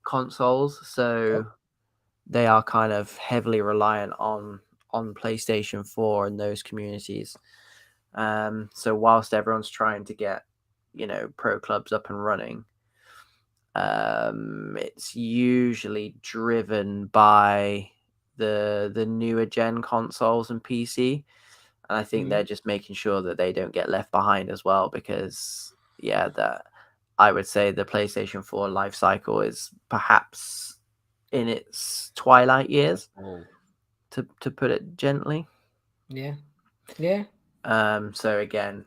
consoles, so they are kind of heavily reliant on PlayStation 4 in those communities. So whilst everyone's trying to get pro clubs up and running, it's usually driven by the newer gen consoles and PC, and I think they're just making sure that they don't get left behind as well, because that I would say the PlayStation 4 life cycle is perhaps in its twilight years, to put it gently. So again,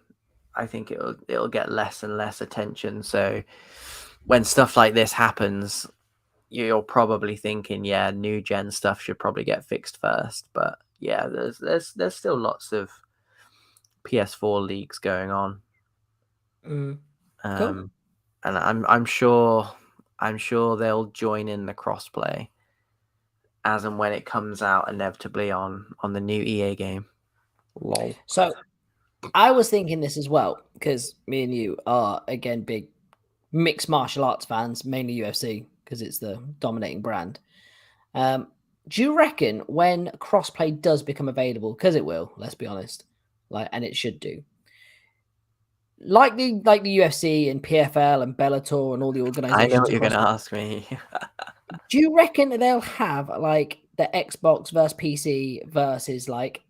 I think it'll get less and less attention. So when stuff like this happens, you're probably thinking, new gen stuff should probably get fixed first. But there's still lots of PS4 leagues going on. Cool. And I'm sure they'll join in the crossplay as and when it comes out inevitably on the new EA game. Lol. So I was thinking this as well, because me and you are again big mixed martial arts fans, mainly UFC, because it's the dominating brand. Do you reckon when crossplay does become available, because it will, let's be honest, and it should do, like the UFC and PFL and Bellator and all the organizations? I know what you're going to ask me. Do you reckon they'll have like the Xbox versus PC versus like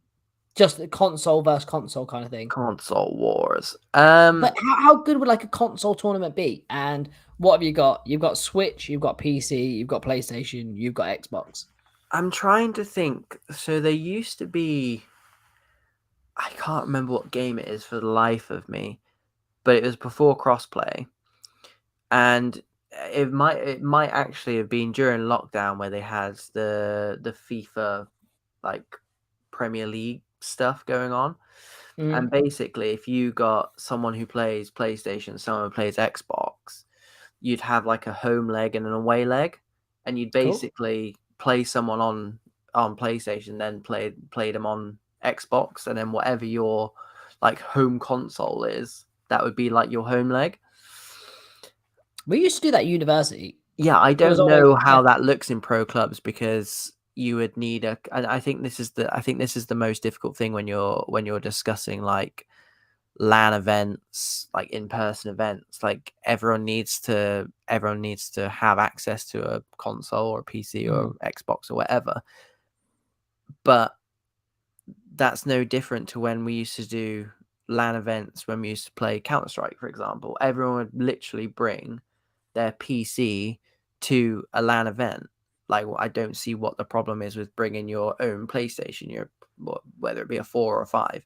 just the console versus console kind of thing? Console wars. But how good would like a console tournament be? And what have you got? You've got Switch, you've got PC, you've got PlayStation, you've got Xbox. I'm trying to think. So there used to be, I can't remember what game it is for the life of me, but it was before crossplay, and it might actually have been during lockdown where they had the FIFA like Premier League stuff going on. And basically, if you got someone who plays PlayStation, someone who plays Xbox, you'd have like a home leg and an away leg, and you'd basically play someone on on PlayStation, then played them on Xbox, and then whatever your like home console is, that would be like your home leg. We used to do that at university. Yeah, I It was don't always know how that looks in pro clubs because you would need a. And I think this is the most difficult thing when you're discussing like LAN events, like in-person events. Like everyone needs to have access to a console or a PC or Xbox or whatever. But that's no different to when we used to do LAN events, when we used to play Counter-Strike, for example. Everyone would literally bring their PC to a LAN event. Like, I don't see what the problem is with bringing your own PlayStation, whether it be a 4 or a 5.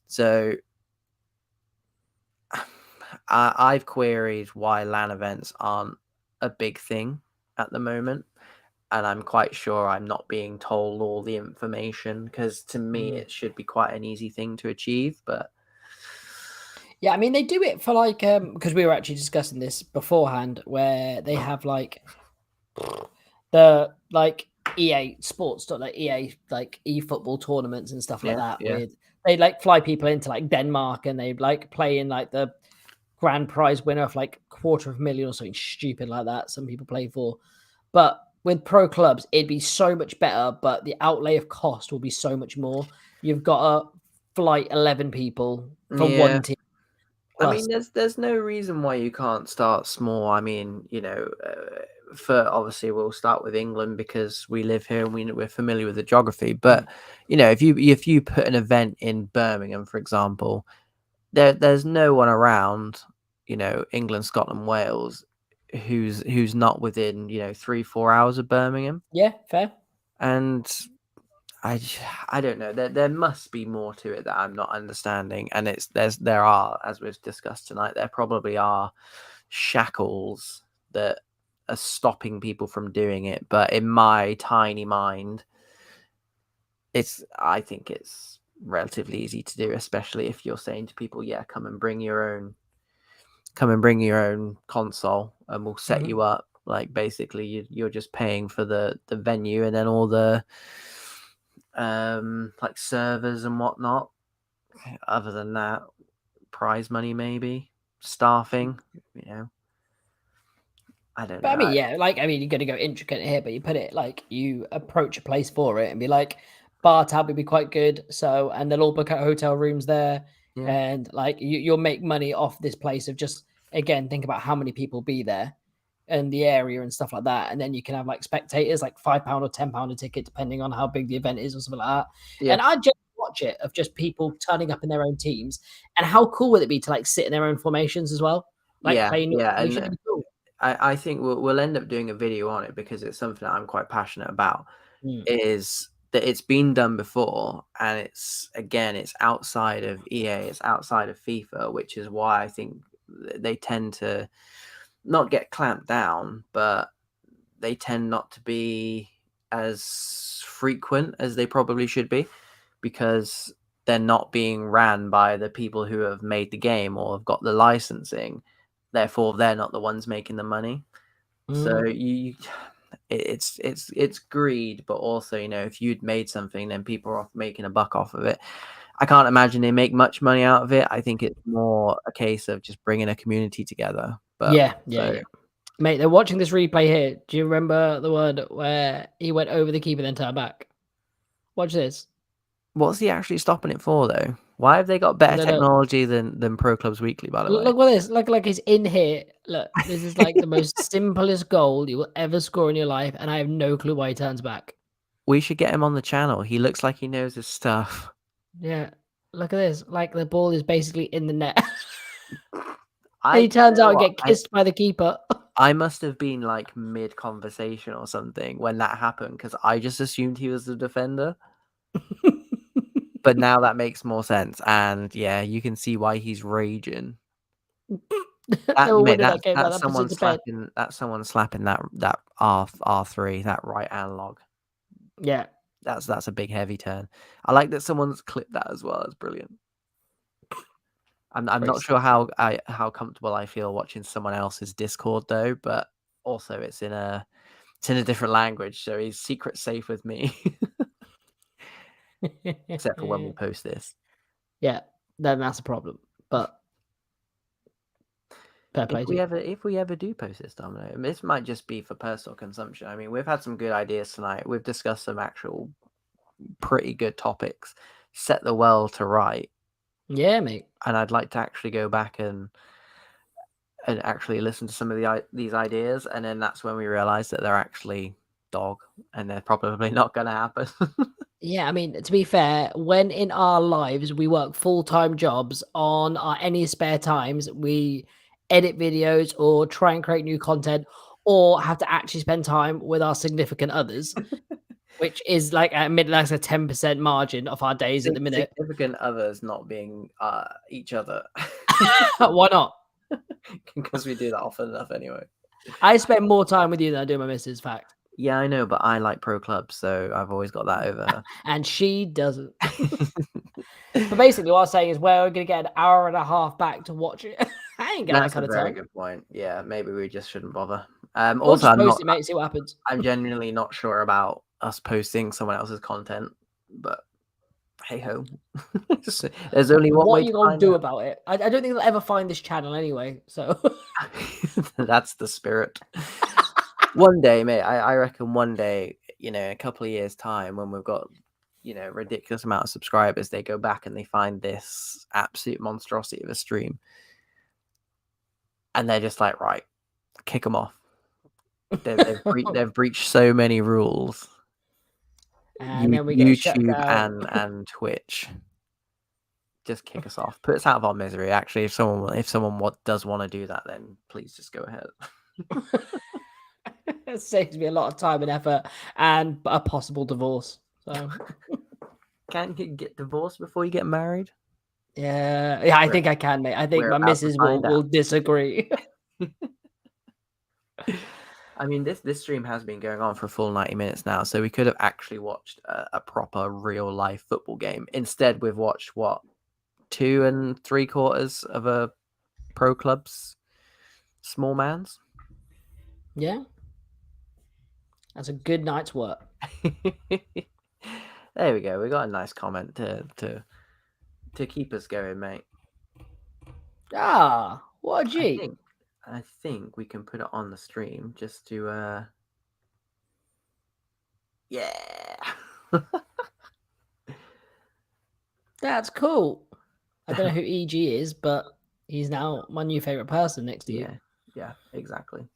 So I've queried why LAN events aren't a big thing at the moment. And I'm quite sure I'm not being told all the information, because to me it should be quite an easy thing to achieve. But yeah, I mean they do it for like because we were actually discussing this beforehand, where they have like the like EA sports, like EA like eFootball tournaments and stuff like yeah, that. yeah, With they like fly people into like Denmark and they like play in like the grand prize winner of like $250,000 or something stupid like that. Some people play for, but with pro clubs, it'd be so much better, but the outlay of cost will be so much more. You've got to flight 11 people for yeah. one team. I Plus, mean, there's no reason why you can't start small. I mean, for obviously we'll start with England because we live here and we're familiar with the geography. But if you put an event in Birmingham, for example, there's no one around, England, Scotland, Wales, who's not within 3-4 hours of Birmingham. yeah, fair. And I I don't know. There must be more to it that I'm not understanding, and there are, as we've discussed tonight, there probably are shackles that are stopping people from doing it. But in my tiny mind, I think it's relatively easy to do, especially if you're saying to people, yeah, come and bring your own console, and we'll set you up. Like basically, you're just paying for the venue and then all the like servers and whatnot. Other than that, prize money, maybe staffing. I don't But I know. mean, yeah, like I mean, you're gonna go intricate here, but you put it like you approach a place for it and be like, bar tab would be quite good. So, and they'll all book out hotel rooms there, Yeah, and like you'll make money off this place of just again think about how many people be there and the area and stuff like that, and then you can have like spectators, like £5 or £10 a ticket, depending on how big the event is or something like that. yeah, And I just watch it of just people turning up in their own teams, and how cool would it be to like sit in their own formations as well, like yeah, playing. yeah. We And should be cool. I think we'll end up doing a video on it because it's something that I'm quite passionate about. Is that it's been done before, and it's outside of EA, it's outside of FIFA, which is why I think they tend to not get clamped down, but they tend not to be as frequent as they probably should be, because they're not being ran by the people who have made the game or have got the licensing. Therefore, they're not the ones making the money. So it's greed, but also, if you'd made something, then people are making a buck off of it. I can't imagine they make much money out of it. I think it's more a case of just bringing a community together. But Yeah, yeah, so, yeah. Mate, they're watching this replay here. Do you remember the one where he went over the keeper then turned back? Watch this. what's he actually stopping it for, though? Why have they got better No, no. technology than Pro Clubs Weekly, by the way? Look what this. Look like he's in here. Look, this is like the most simplest goal you will ever score in your life, and I have no clue why he turns back. We should get him on the channel. He looks like he knows his stuff. Yeah. Look at this. Like the ball is basically in the net. And I he you turns know out and what? get kissed by the keeper. I must have been like mid conversation or something when that happened, because I just assumed he was the defender. But now that makes more sense, and yeah, you can see why he's raging. They That were mate, winning that game like that's that someone puts it to bed. slapping that R3, that right analog. Yeah. That's a big heavy turn. I like that someone's clipped that as well. It's brilliant. I'm Very not sure sick. how comfortable I feel watching someone else's Discord though, but also it's in a It's in a different language, so he's secret safe with me. Except for when we post this. Yeah, then that's a problem. But fair play If to you. we ever do post this, Domino, this might just be for personal consumption. I mean, we've had some good ideas tonight. We've discussed some actual pretty good topics, set the world to right. Yeah, mate. And I'd like to actually go back and actually listen to some of these ideas, and then that's when we realize that they're actually dog, and they're probably not going to happen. Yeah, I mean, to be fair, when in our lives we work full-time jobs, on our any spare times, we edit videos or try and create new content or have to actually spend time with our significant others, which is like that's a 10% margin of our days at the minute. Significant others not being each other. Why not? Because we do that often enough anyway. I spend more time with you than I do my missus, fact. Yeah, I know, but I like pro clubs, so I've always got that over her. And she doesn't. But basically, what I'm saying is we're going to get an hour and a half back to watch it. I ain't got that kind of time. That's a very good point. Yeah, maybe we just shouldn't bother. We'll Also, just post it, mate, see what happens. I'm genuinely not sure about us posting someone else's content, but hey ho. There's only one What way are you to going to find do out. about it? I don't think they'll ever find this channel anyway, so. That's the spirit. One day, mate, I reckon one day, in a couple of years' time, when we've got, ridiculous amount of subscribers, they go back and they find this absolute monstrosity of a stream. And they're just like, right, kick them off. They've breached so many rules. And then we get shut YouTube down. and Twitch. Just kick us off. Put us out of our misery. Actually, if someone does want to do that, then please just go ahead. It saves me a lot of time and effort and a possible divorce. So Can't you get divorced before you get married? yeah, I think I can, mate. I think my missus will disagree. I mean, this stream has been going on for a full 90 minutes now, so we could have actually watched a proper real life football game. Instead, we've watched 2 3/4 of a pro club's small man's. Yeah, that's a good night's work. There we go. We got a nice comment to keep us going, mate. Ah, what a G. I think we can put it on the stream just to yeah. That's cool. I don't know who EG is, but he's now my new favorite person next to you. Yeah, exactly.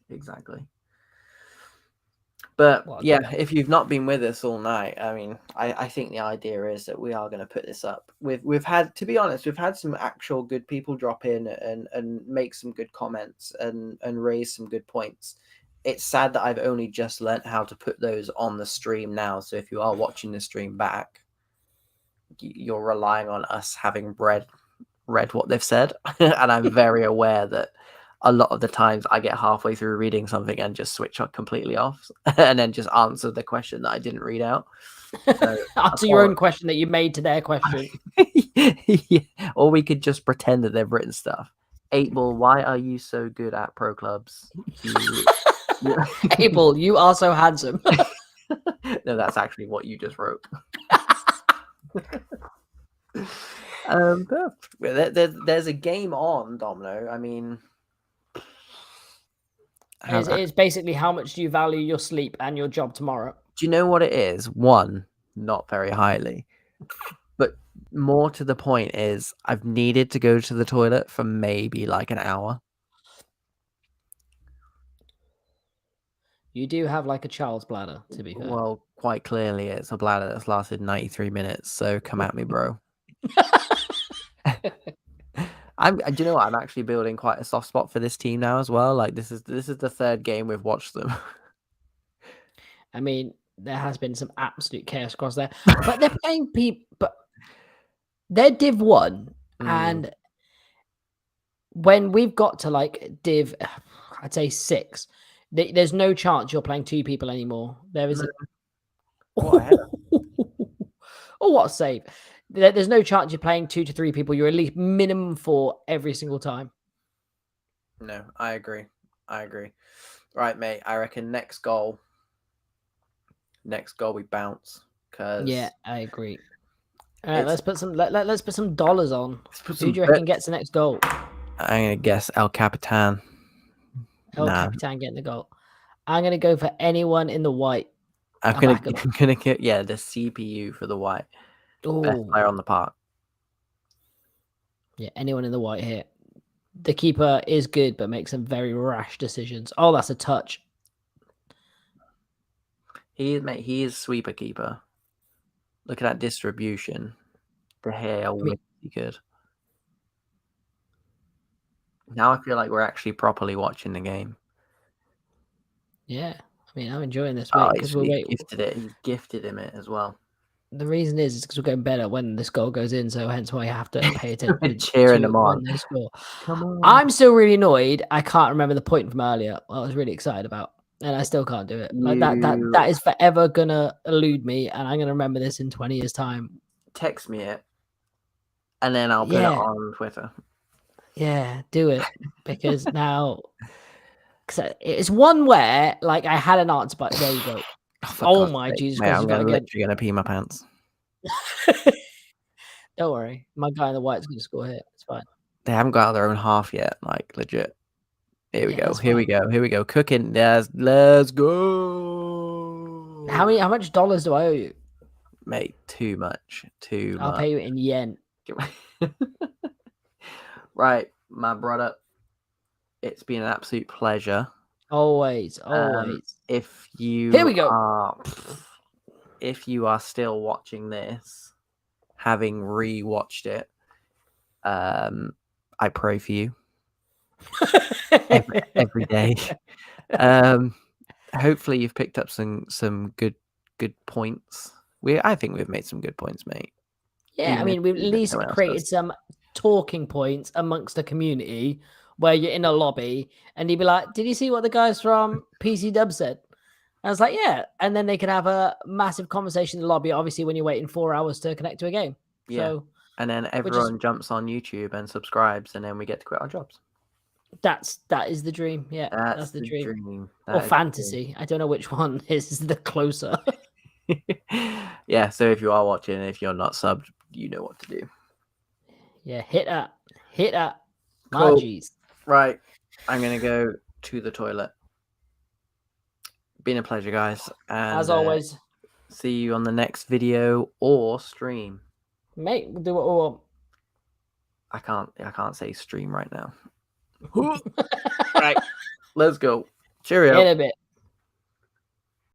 But yeah, if you've not been with us all night, I mean, I think the idea is that we are going to put this up. We've had, to be honest, we've had some actual good people drop in and make some good comments and raise some good points. It's sad that I've only just learnt how to put those on the stream now. So if you are watching the stream back, you're relying on us having read what they've said. And I'm very aware that a lot of the times I get halfway through reading something and just switch completely off and then just answer the question that I didn't read out. So, answer your own question that you made to their question. Yeah. Or we could just pretend that they've written stuff. 8ball, why are you so good at pro clubs? 8ball, you are so handsome. No, that's actually what you just wrote. There's a game on, Domino. I mean, it's basically how much do you value your sleep and your job tomorrow? Do you know what it is? One, not very highly. But more to the point is I've needed to go to the toilet for maybe like an hour. You do have like a child's bladder, to be fair. Well, quite clearly it's a bladder that's lasted 93 minutes, so come at me, bro. Do you know what? I'm actually building quite a soft spot for this team now as well. Like this is the third game we've watched them. I mean, there has been some absolute chaos across there, but they're playing people. But they're Div 1, and when we've got to like Div, I'd say 6, there's no chance you're playing 2 people anymore. There is. Oh, what a save! There's no chance you're playing 2 to 3 people. You're at least minimum 4 every single time. No, I agree. Right, mate. I reckon next goal next goal we bounce. Because Yeah, I agree. All right, let's put some let's put some dollars on. Who do you reckon gets the next goal? I'm gonna guess El Capitan. El Nah, Capitan getting the goal. I'm gonna go for anyone in the white. I'm gonna get the CPU for the white. Best Oh, player on the park. yeah, anyone in the white here. The keeper is good, but makes some very rash decisions. Oh, that's a touch. He is sweeper keeper. Look at that distribution. The hair really good. Now I feel like we're actually properly watching the game. Yeah, I mean, I'm enjoying this Oh, because he's gifted it. He's gifted him it as well. The reason is because we're getting better when this goal goes in, so hence why you have to pay attention Cheering to them when on. they score. Come on. I'm still really annoyed. I can't remember the point from earlier. I was really excited about, and I still can't do it. Like that is forever gonna elude me, and I'm gonna remember this in 20 years' time. Text me it, and then I'll put it on Twitter. Yeah, do it because now it's one where like I had an answer, but there you go. Oh my Jesus Christ! I'm literally gonna pee my pants. Don't worry, my guy in the white's gonna score here. It's fine. They haven't got out their own half yet. Like legit. Here we go. Here we go. Cooking. Let's go. How much dollars do I owe you? Mate, too much. I'll pay you in yen. Right, my brother. It's been an absolute pleasure. Always. If you Here we go. If you are still watching this, having re-watched it, I pray for you every day. Hopefully you've picked up some good points. I think we've made some good points, mate. Yeah, I mean, we've at least created some talking points amongst the community where you're in a lobby and you'd be like, did you see what the guys from PC Dub said? I was like, yeah. And then they can have a massive conversation in the lobby, obviously, when you're waiting 4 hours to connect to a game. Yeah. So, and then everyone jumps on YouTube and subscribes, and then we get to quit our jobs. That is the dream. Yeah, that's the dream. Or fantasy. I don't know which one is the closer. Yeah, so if you are watching, if you're not subbed, you know what to do. Yeah, hit that. Cool. Jeez. Right, I'm gonna go to the toilet. Been a pleasure, guys, and as always, see you on the next video or stream. Mate, we'll do what we want. I can't say stream right now. Right, let's go. Cheerio. In a bit.